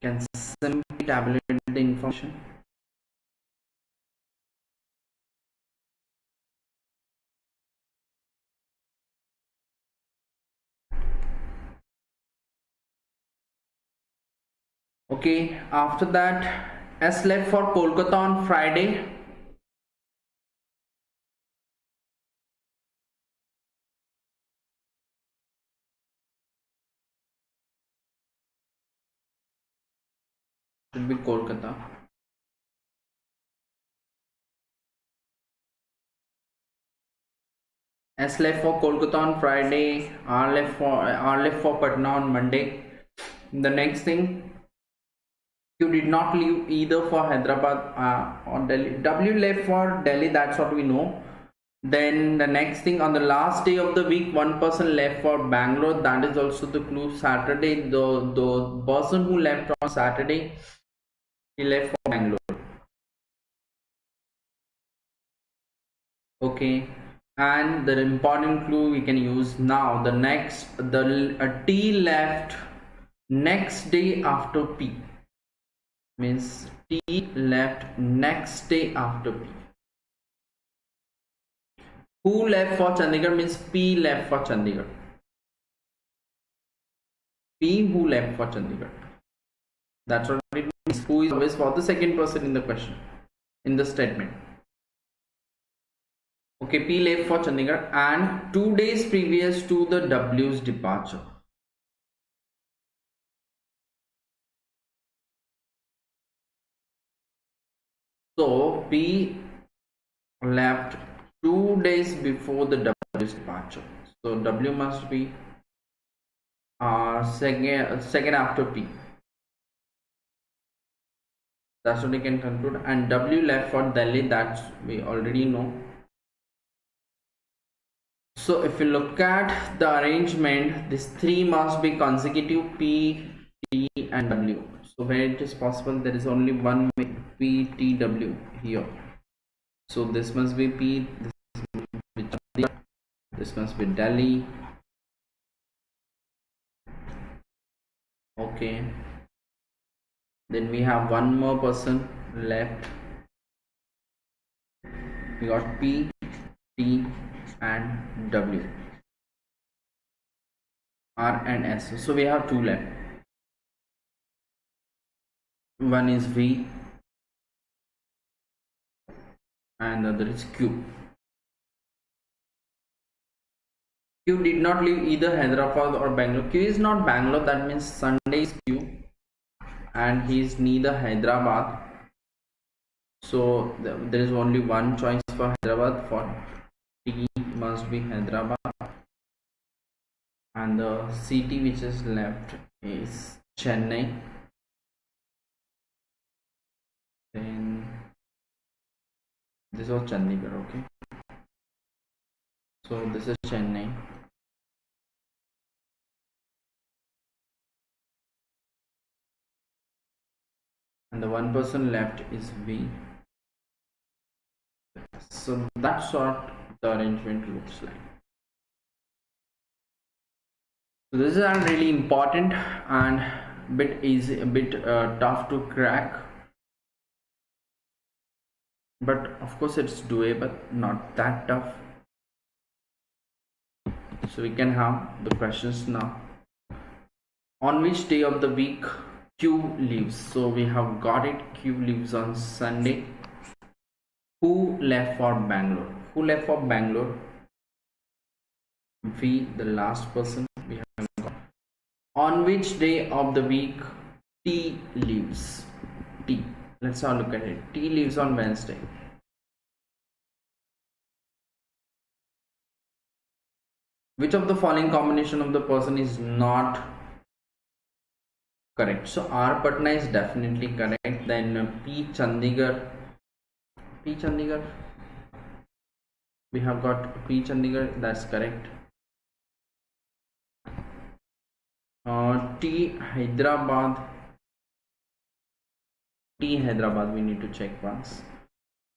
Can simply tabulate the information. Okay, after that, S left for Kolkata on Friday. Should be Kolkata. S left for Kolkata on Friday. R left for Patna on Monday. The next thing, Q did not leave either for Hyderabad or Delhi. W left for Delhi. That's what we know. Then the next thing, on the last day of the week, one person left for Bangalore. That is also the clue. Saturday, the person who left on Saturday, he left for Bangalore. Okay, and the important clue we can use now. The T left next day after P. Means T left next day after P. Who left for Chandigarh means P left for Chandigarh. P who left for Chandigarh. That's what it means. Who is always for the second person in the question, in the statement. Okay, P left for Chandigarh and 2 days previous to the W's departure. So P left 2 days before the W's departure. So W must be second after P. That's what we can conclude. And W left for Delhi. That's we already know. So if you look at the arrangement, these three must be consecutive: P, T, and W. So where it is possible, there is only one way: P, T, W here. So this must be P, this must be Delhi. Okay. Then we have one more person left. We got P, T, and W. R and S. So we have two left. One is V and the other is Q. Q did not leave either Hyderabad or Bangalore. Q is not Bangalore, that means Sunday is Q, and he is neither Hyderabad. So there is only one choice for Hyderabad. For T must be Hyderabad, and the city which is left is Chennai. Then this was Chandigarh, okay. So this is Chennai. And the one person left is V. So that's what the arrangement looks like. So this is really important and bit easy, a bit tough to crack, but of course it's doable, not that tough. So we can have the questions now. On which day of the week Q leaves? So we have got it. Q leaves on Sunday. Who left for Bangalore? Who left for Bangalore? V, the last person we have got. On which day of the week T leaves? T. Let's have a look at it. T leaves on Wednesday. Which of the following combination of the person is not correct? So R Patna is definitely correct. Then P Chandigarh. We have got P Chandigarh, that's correct. T Hyderabad. T Hyderabad we need to check once.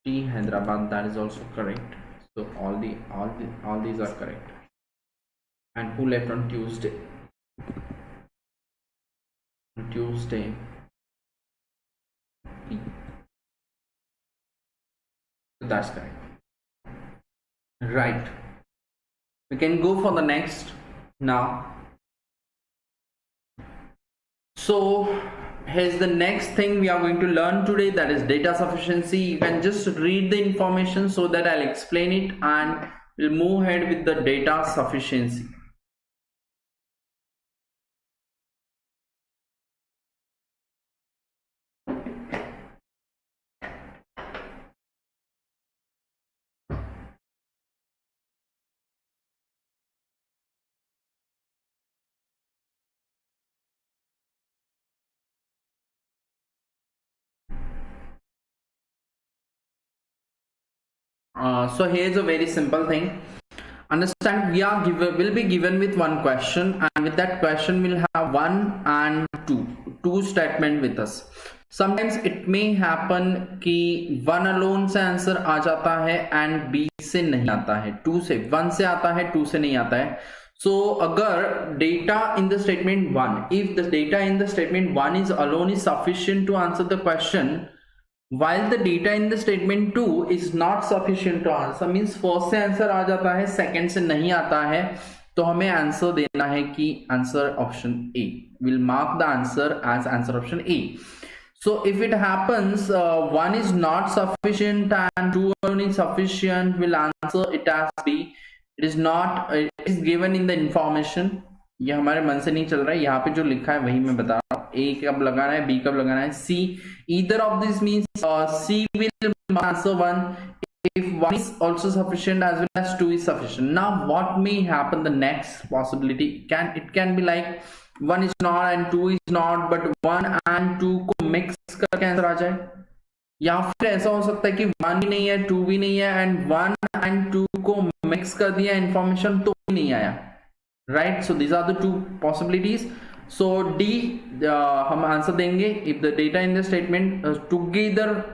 T Hyderabad, that is also correct. So all these are correct. And who left on Tuesday? Tuesday, P. So that's correct. Right. We can go for the next now. So here's the next thing we are going to learn today, that is data sufficiency. You can just read the information so that I'll explain it, and we'll move ahead with the data sufficiency. So here's a very simple thing. Understand, will be given with one question, and with that question we'll have one and two statement with us. Sometimes it may happen कि one alone से answer आ जाता है and B से नहीं आता है, two से, one से आता है, two से नहीं आता है. So अगर data in the statement 1, if the data in the statement 1 is alone is sufficient to answer the question, while the data in the statement 2 is not sufficient to answer, means first से answer आ जाता है, second से नहीं आता है, तो हमें answer देना है कि answer option A. We'll mark the answer as answer option A. So if it happens 1 is not sufficient and 2 alone is sufficient, we'll answer it as B. It is not, it is given in the information. ये हमारे मन से नहीं चल रहा है, यहाँ पे जो लिखा है वही मैं बता रहा हूँ. A कब लगाना है, B कब लगाना है, C. Either of this means C will answer 1 if 1 is also sufficient as well as 2 is sufficient. Now what may happen, the next possibility, it can be like 1 is not and 2 is not, but 1 and 2 को mix करके answer आ जाए. या फिर ऐसा हो सकता है कि 1 भी नहीं है, 2 भी नहीं है, and 1 and 2 को mix कर दिया information तो भी नहीं आया. Right, so these are the two possibilities. So D हम आंसर देंगे if the data in the statement together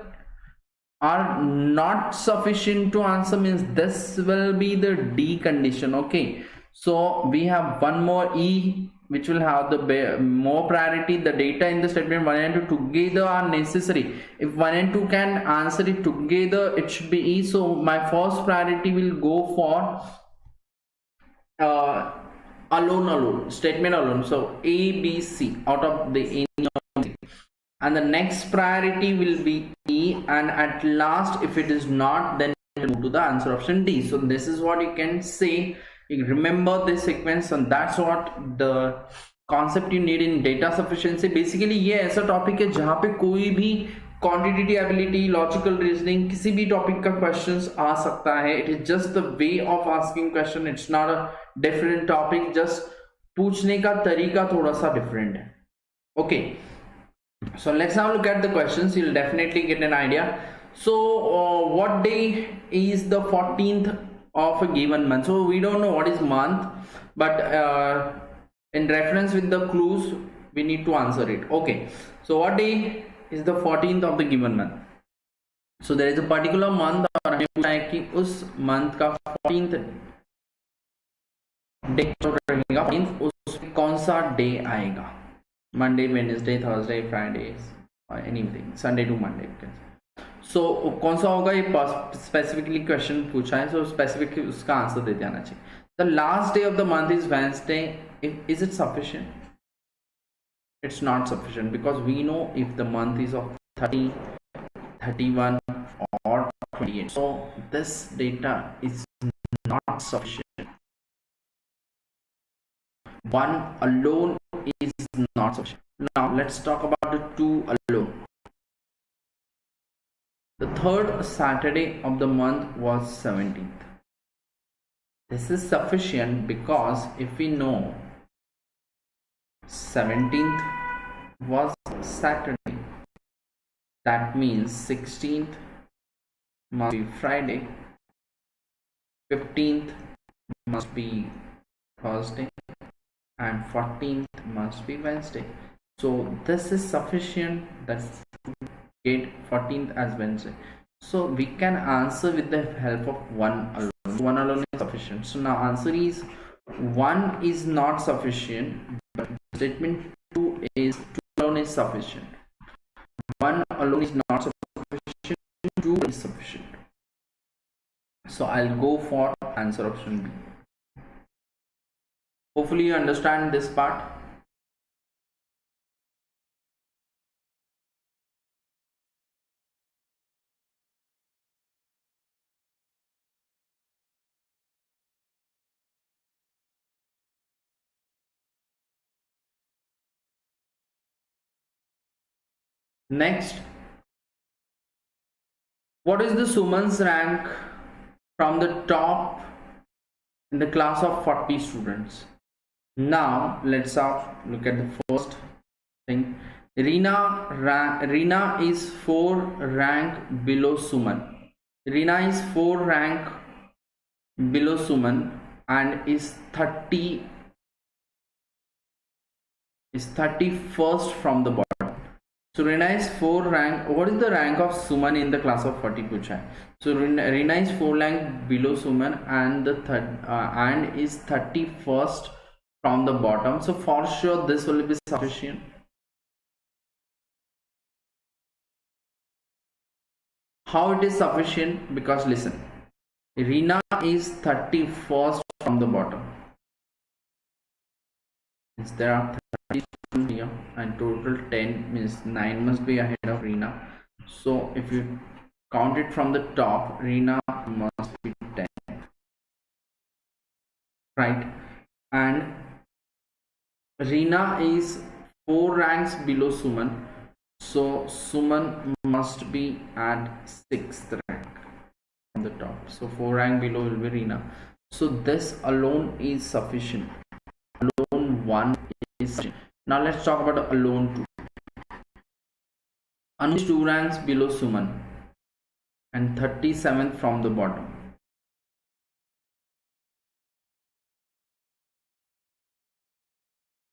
are not sufficient to answer, means this will be the D condition. Okay, so we have one more E which will have the more priority. The data in the statement 1 and 2 together are necessary. If 1 and 2 can answer it together, it should be E. So my first priority will go for alone statement alone. So A, B, C out of the any of C. And the next priority will be E, and at last if it is not, then we'll move to the answer option D. So this is what you can say. You remember this sequence, and that's what the concept you need in data sufficiency. Basically ये ऐसा topic है जहाँ पे कोई भी quantitative ability, logical reasoning, किसी भी topic का क्वेश्चंस आ सकता है. It is just the way of asking question. It's not a different topic, just पूछने का तरीका थोड़ा सा डिफरेंट है. Okay, so let's now look at the questions. You'll definitely get an idea. So what day is the 14th of a given month? So we don't know what is month, but in reference with the clues we need to answer it. Okay, so what day is the 14th of the given month? So there is a particular month और हमें पूछा है कि उस month का 14th day रहेगा, उसमें कौन सा day आएगा. Monday, Wednesday, Thursday, Friday, or anything, Sunday to Monday. So कौन सा होगा, ये specifically question पूछा है, so specific उसका आंसर दे देना चाहिए. The last day of the month is Wednesday. Is it sufficient? It's not sufficient, because we know if the month is of 30, 31 or 28, so this data is not sufficient. One alone is not sufficient. Now let's talk about the two alone. The third Saturday of the month was 17th. This is sufficient because if we know 17th was Saturday, that means 16th must be Friday, 15th must be Thursday, and 14th must be Wednesday. So this is sufficient. That's get 14th as Wednesday. So we can answer with the help of one alone. One alone is sufficient. So now answer is 1 is not sufficient, but statement 2 is 2 alone is sufficient. 1 alone is not sufficient, 2 is sufficient. So I'll go for answer option B. Hopefully you understand this part. Next, what is the Suman's rank from the top in the class of 40 students? Now let's look at the first thing. Reena is 4 rank below Suman. Reena is 4 rank below Suman and is 31st from the bottom. So Reena is 4 rank. What is the rank of Suman in the class of 40 pucha? So Reena is 4 rank below Suman and and is 31st from the bottom. So for sure this will be sufficient. How it is sufficient? Because listen, Reena is 31st from the bottom. Since there are 30 students here and total 10 means 9 must be ahead of Reena. So if you count it from the top, Reena must be 10, right? And Reena is 4 ranks below Suman, so Suman must be at 6th rank from the top. So 4 rank below will be Reena. So this alone is sufficient. Alone 1 is sufficient. Now let's talk about alone 2. Anu is 2 ranks below Suman and 37th from the bottom.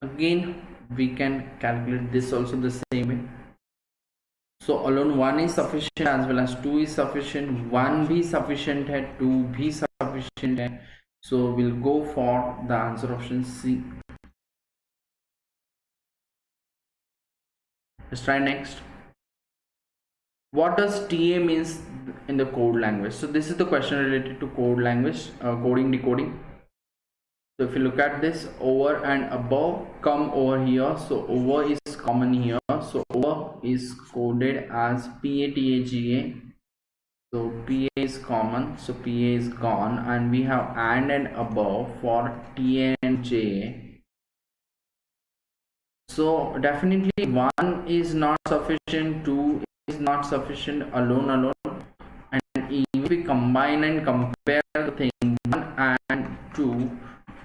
Again we can calculate this also the same way. So alone 1 is sufficient as well as 2 is sufficient. 1 भी sufficient है, 2 भी sufficient है. So we'll go for the answer option C. Let's try next. What does TA means in the code language? So this is the question related to code language, coding, decoding. So if you look at this, over and above come over here. So over is common here. So over is coded as PATAGA. So PA is common. So PA is gone, and we have and above for TA and JA. So definitely 1 is not sufficient, 2 is not sufficient alone, and if we combine and compare the thing 1 and 2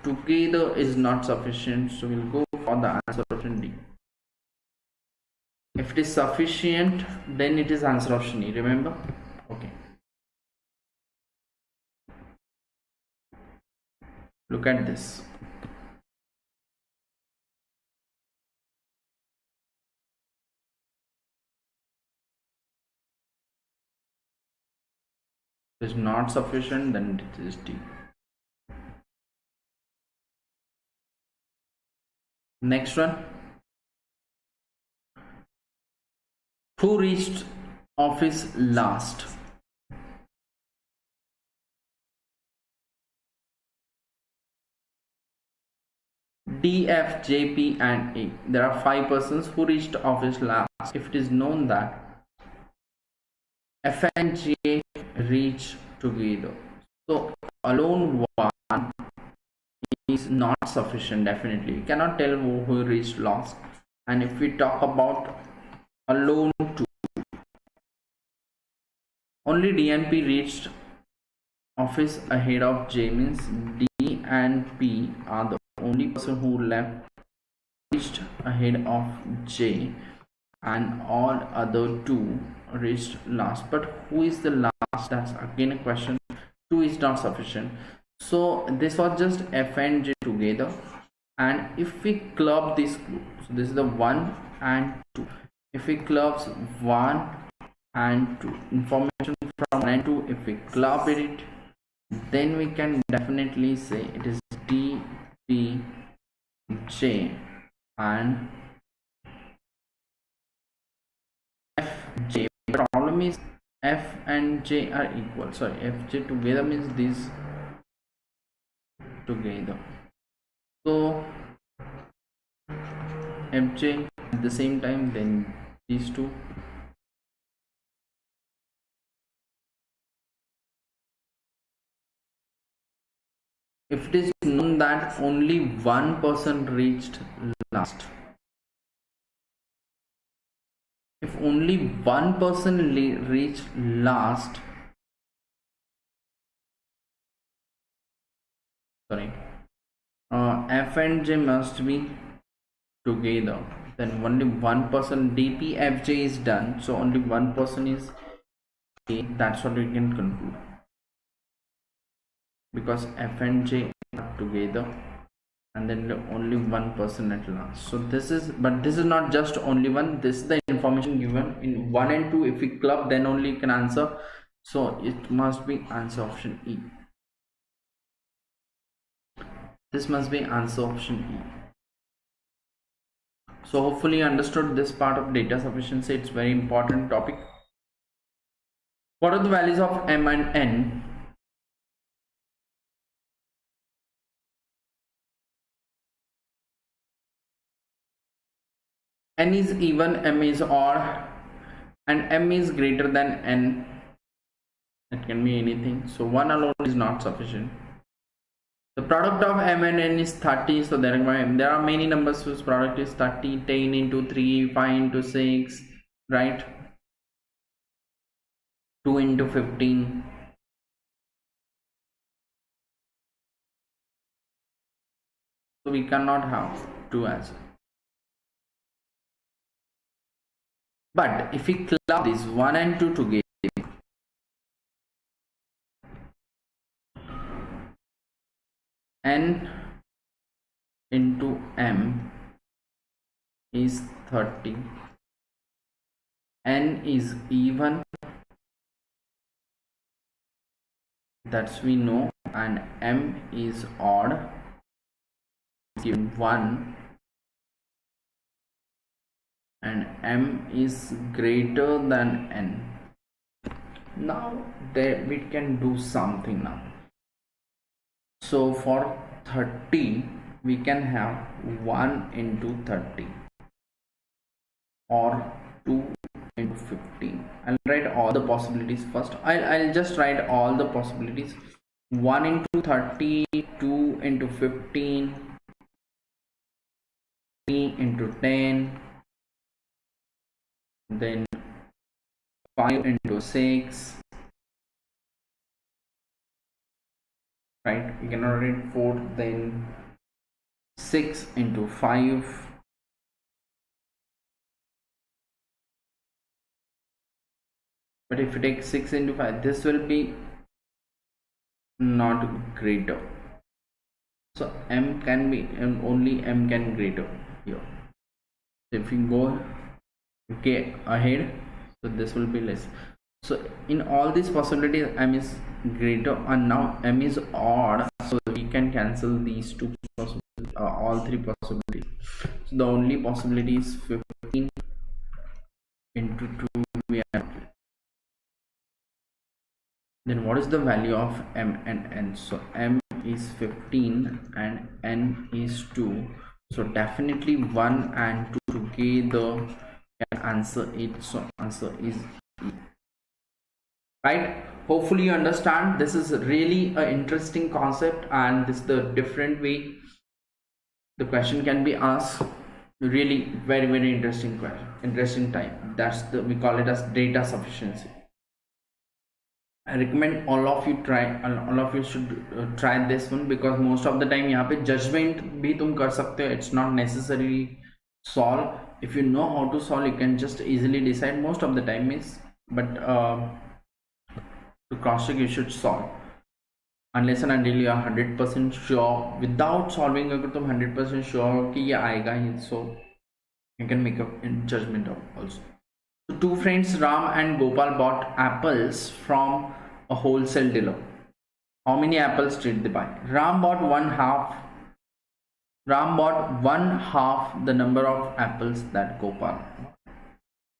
together is not sufficient, so we'll go for the answer option D. If it is sufficient, then it is answer option E, remember? Okay, look at this. If it is not sufficient, then it is D. Next one. Who reached office last? D, F, J, P and A. There are 5 persons who reached office last. If it is known that F and J reach together, so alone 1 is not sufficient. Definitely you cannot tell who reached last. And if we talk about alone 2, only D and P reached office ahead of J, means D and P are the only person who reached ahead of J, and all other 2 reached last. But who is the last? That's again a question. 2 is not sufficient. So this was just F and J together, and if we club this group, so this is the 1 and 2. If we club 1 and 2, information from 1 and 2, if we club it, then we can definitely say it is D, P, J and F, J. The problem is F and J are equal. Sorry, F, J together means these together. So F, J at the same time, then these 2. If it is known that only 1 person reached last, if only 1 person reached last, sorry, F and J must be together, then only 1 person, DP, FJ is done, so only 1 person is A. That's what we can conclude, because F and J are together and then only 1 person at last. So this is, but this is not just only one, this is the information given in 1 and 2. If we club, then only you can answer, so it must be answer option E. This must be answer option E. So hopefully you understood this part of data sufficiency. It's very important topic. What are the values of M and N? N is even, M is odd, and M is greater than N. It can be anything, so 1 alone is not sufficient. The product of M and N is 30, so there are many numbers whose product is 30. 10 into 3, 5 into 6, right? 2 into 15. So we cannot have 2 as well. But if we club these 1 and 2 together, N into M is 30, N is even, that's we know, and M is odd, given 1, and M is greater than N. Now there we can do something now. So for 30 we can have 1 into 30 or 2 into 15. I'll write all the possibilities first. I'll just write all the possibilities. 1 into 30, 2 into 15, 3 into 10, then 5 into 6, right? We cannot write 4, then 6 into 5, but if you take 6 into 5, this will be not greater. So m can be, and only m can greater here. So if you go ahead, so this will be less. So in all these possibilities, m is greater, and now m is odd, so we can cancel these two possibilities, all three possibilities. So the only possibility is 15 into 2 we have. Then what is the value of m and n? So m is 15 and n is 2. So definitely 1 and 2 together can answer it. So answer is E. Right? Hopefully you understand. This is really an interesting concept, and this is the different way the question can be asked. Really very interesting question, interesting type. That's the, we call it as data sufficiency. I recommend all of you should try this one, because most of the time यहाँ पे judgment भी तुम कर सकते हो. It's not necessarily solve. If you know how to solve, you can just easily decide. Most of the time is, but to cross check you should solve. Unless and until you are 100% sure, without solving अगर तुम 100% sure कि ये आएगा ही, so you can make a judgment also. So two friends Ram and Gopal bought apples from a wholesale dealer. How many apples did they buy? Ram bought one half the number of apples that Gopal.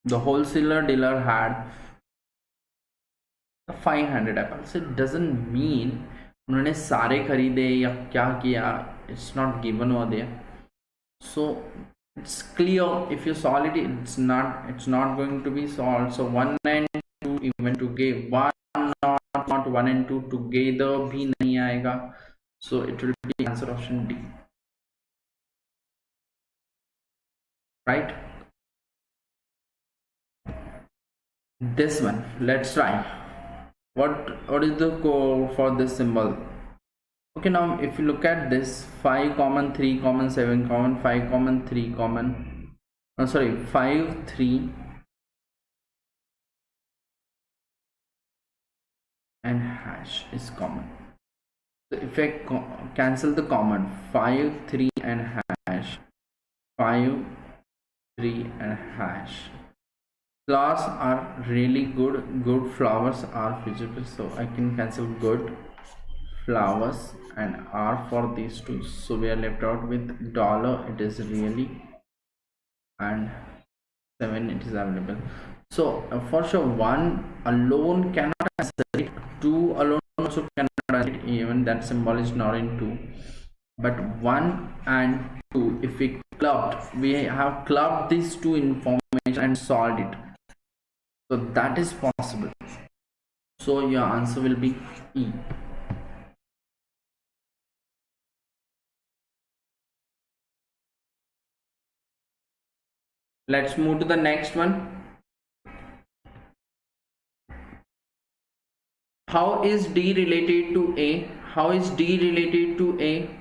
The wholesaler dealer had 500 apples. It doesn't mean उन्होंने सारे खरीदे या क्या किया. It's not given over there. So it's clear, if you solve it, it's not going to be solved. So 1 and 2 even together, 1 not 1 and 2 together भी नहीं आएगा. So it will be answer option D. Right? This one, let's try. What is the code for this symbol? Okay, now if you look at this, 5 common, 3 common, 7 common, 5 common, 3 common, 5 3 and hash is common. So if I cancel the common, 5 3 and hash, 5 3 and hash. Flowers are really good flowers are visible, so I can cancel good flowers and R for these two. So we are left out with dollar, it is really, and 7 it is available. So for sure 1 alone cannot answer it, 2 alone also cannot answer it, even that symbol is not in 2. But 1 and 2, if we have clubbed these two information and solved it. So that is possible. So your answer will be E. Let's move to the next one. How is D related to A? How is D related to A?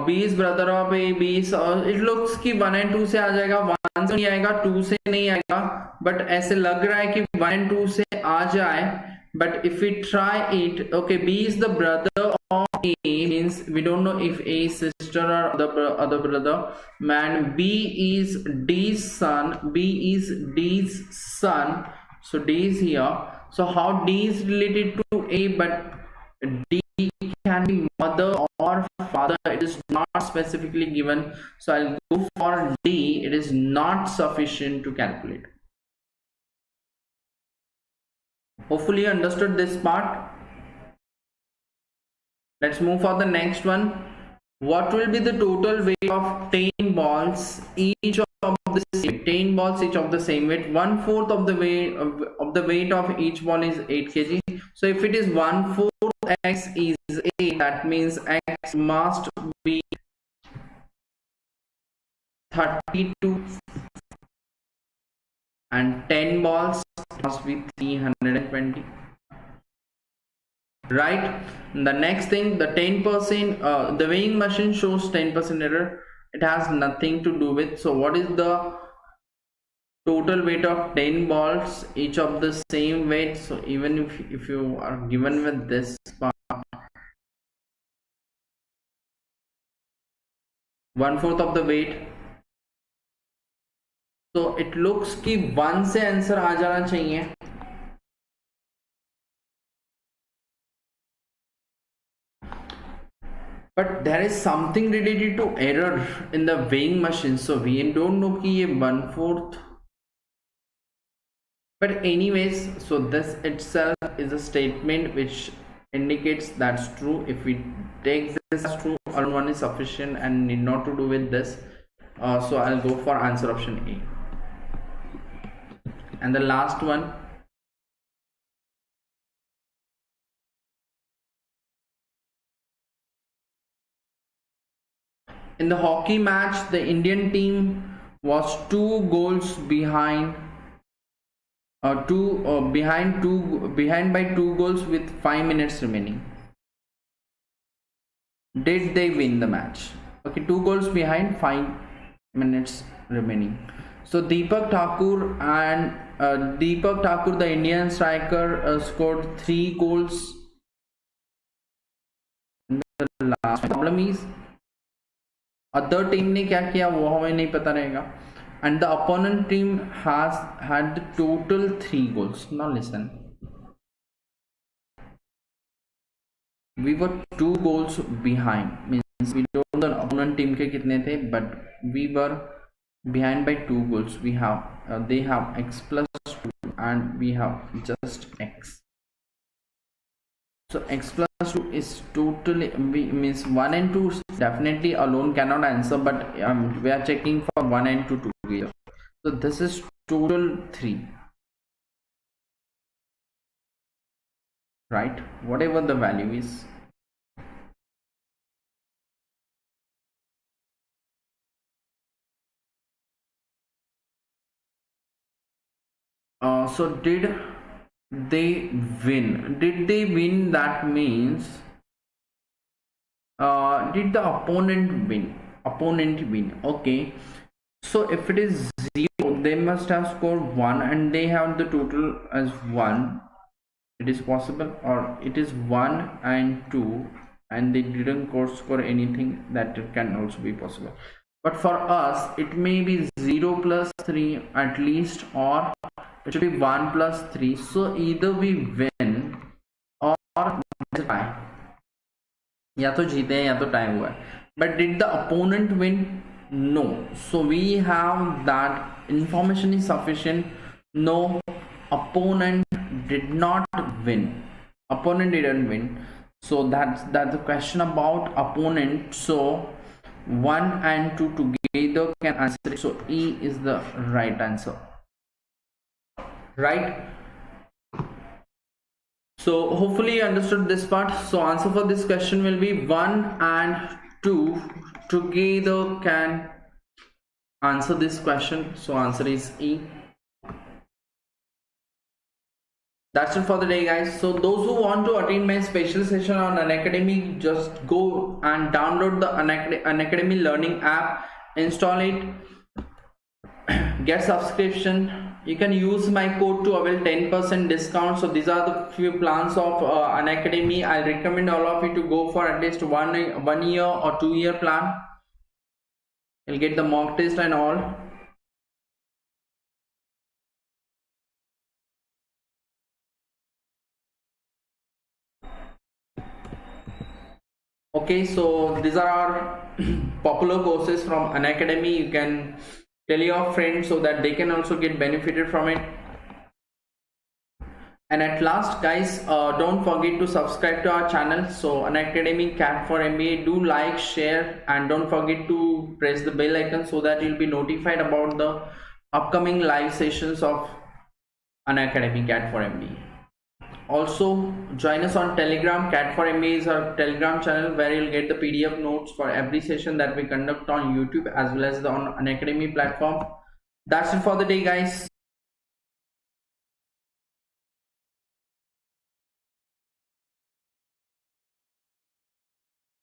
B is brother of A. B is it looks कि 1 and 2 से आ जाएगा, 1 से नहीं आएगा, 2 से नहीं आएगा, but ऐसे लग रहा है कि 1 and 2 से आ जाए. But if we try it, okay, B is the brother of A, means we don't know if A is sister or other brother. Man, B is D's son. B is D's son. So D is here. So how D is related to A, but D can be mother or father, it is not specifically given. So I'll go for D. It is not sufficient to calculate. Hopefully you understood this part. Let's move for the next one. What will be the total weight of 10 balls each of the same 10 balls each of the same weight? 1/4 of the weight of each ball is 8 kg. So if it is 1/4 x is 8, that means x must be 32 and 10 balls must be 320. Right. The next thing, the 10%, the weighing machine shows 10% error. It has nothing to do with. So what is the total weight of 10 balls, each of the same weight? So even if you are given with this part, 1/4 of the weight. So it looks कि 1 से answer आ जाना चाहिए. But there is something related to error in the weighing machine, so we don't know कि ये 1/4. But anyways, so this itself is a statement which indicates that's true. If we take this as true, all one is sufficient and need not to do with this. So I'll go for answer option A. And the last one, in the hockey match, the Indian team was 2 goals behind. Behind by 2 goals with 5 minutes remaining. Did they win the match? Okay, 2 goals behind, 5 minutes remaining. So Deepak Thakur, the Indian striker, scored 3 goals. The last problem is other team ने क्या किया वो हमें नहीं पता रहेगा. And the opponent team has had the total 3 goals. Now listen. We were 2 goals behind. Means we don't know the opponent team के कितने थे, but we were behind by 2 goals. We have they have x plus 2 and we have just x. So x plus 2 is totally means 1 and 2 definitely alone cannot answer, but we are checking for 1 and 2 together. So this is total 3, right? Whatever the value is. So did they win? Did they win? That means did the opponent win? Opponent win. Okay. So if it is 0, they must have scored 1 and they have the total as 1. It is possible, or it is 1 and 2 and they didn't score anything. That it can also be possible. But for us, it may be 0 plus 3 at least, or it should be 1 plus 3. So either we win or tie. या तो जीते हैं या तो tie हुआ है. But did the opponent win? No. So we have that information is sufficient. No, opponent did not win. Opponent didn't win. So that's the question about opponent. So 1 and 2 together can answer it. So E is the right answer. Right? So hopefully you understood this part. So answer for this question will be 1 and 2 together can answer this question. So answer is E. That's it for the day, guys. So those who want to attend my special session on Unacademy, just go and download the Unacademy learning app, install it, get subscription. You can use my code to avail 10% discount. So these are the few plans of Unacademy. I recommend all of you to go for at least 1 year or 2 year plan. You'll get the mock test and all. Okay, so these are our popular courses from Unacademy. You can tell your friends so that they can also get benefited from it. And at last, guys, don't forget to subscribe to our channel. So Unacademy CAT4MBA, do like, share, and don't forget to press the bell icon so that you'll be notified about the upcoming live sessions of Unacademy CAT4MBA. Also join us on Telegram. CAT4MBA is our Telegram channel where you'll get the PDF notes for every session that we conduct on YouTube as well as on Unacademy platform. That's it for the day, guys.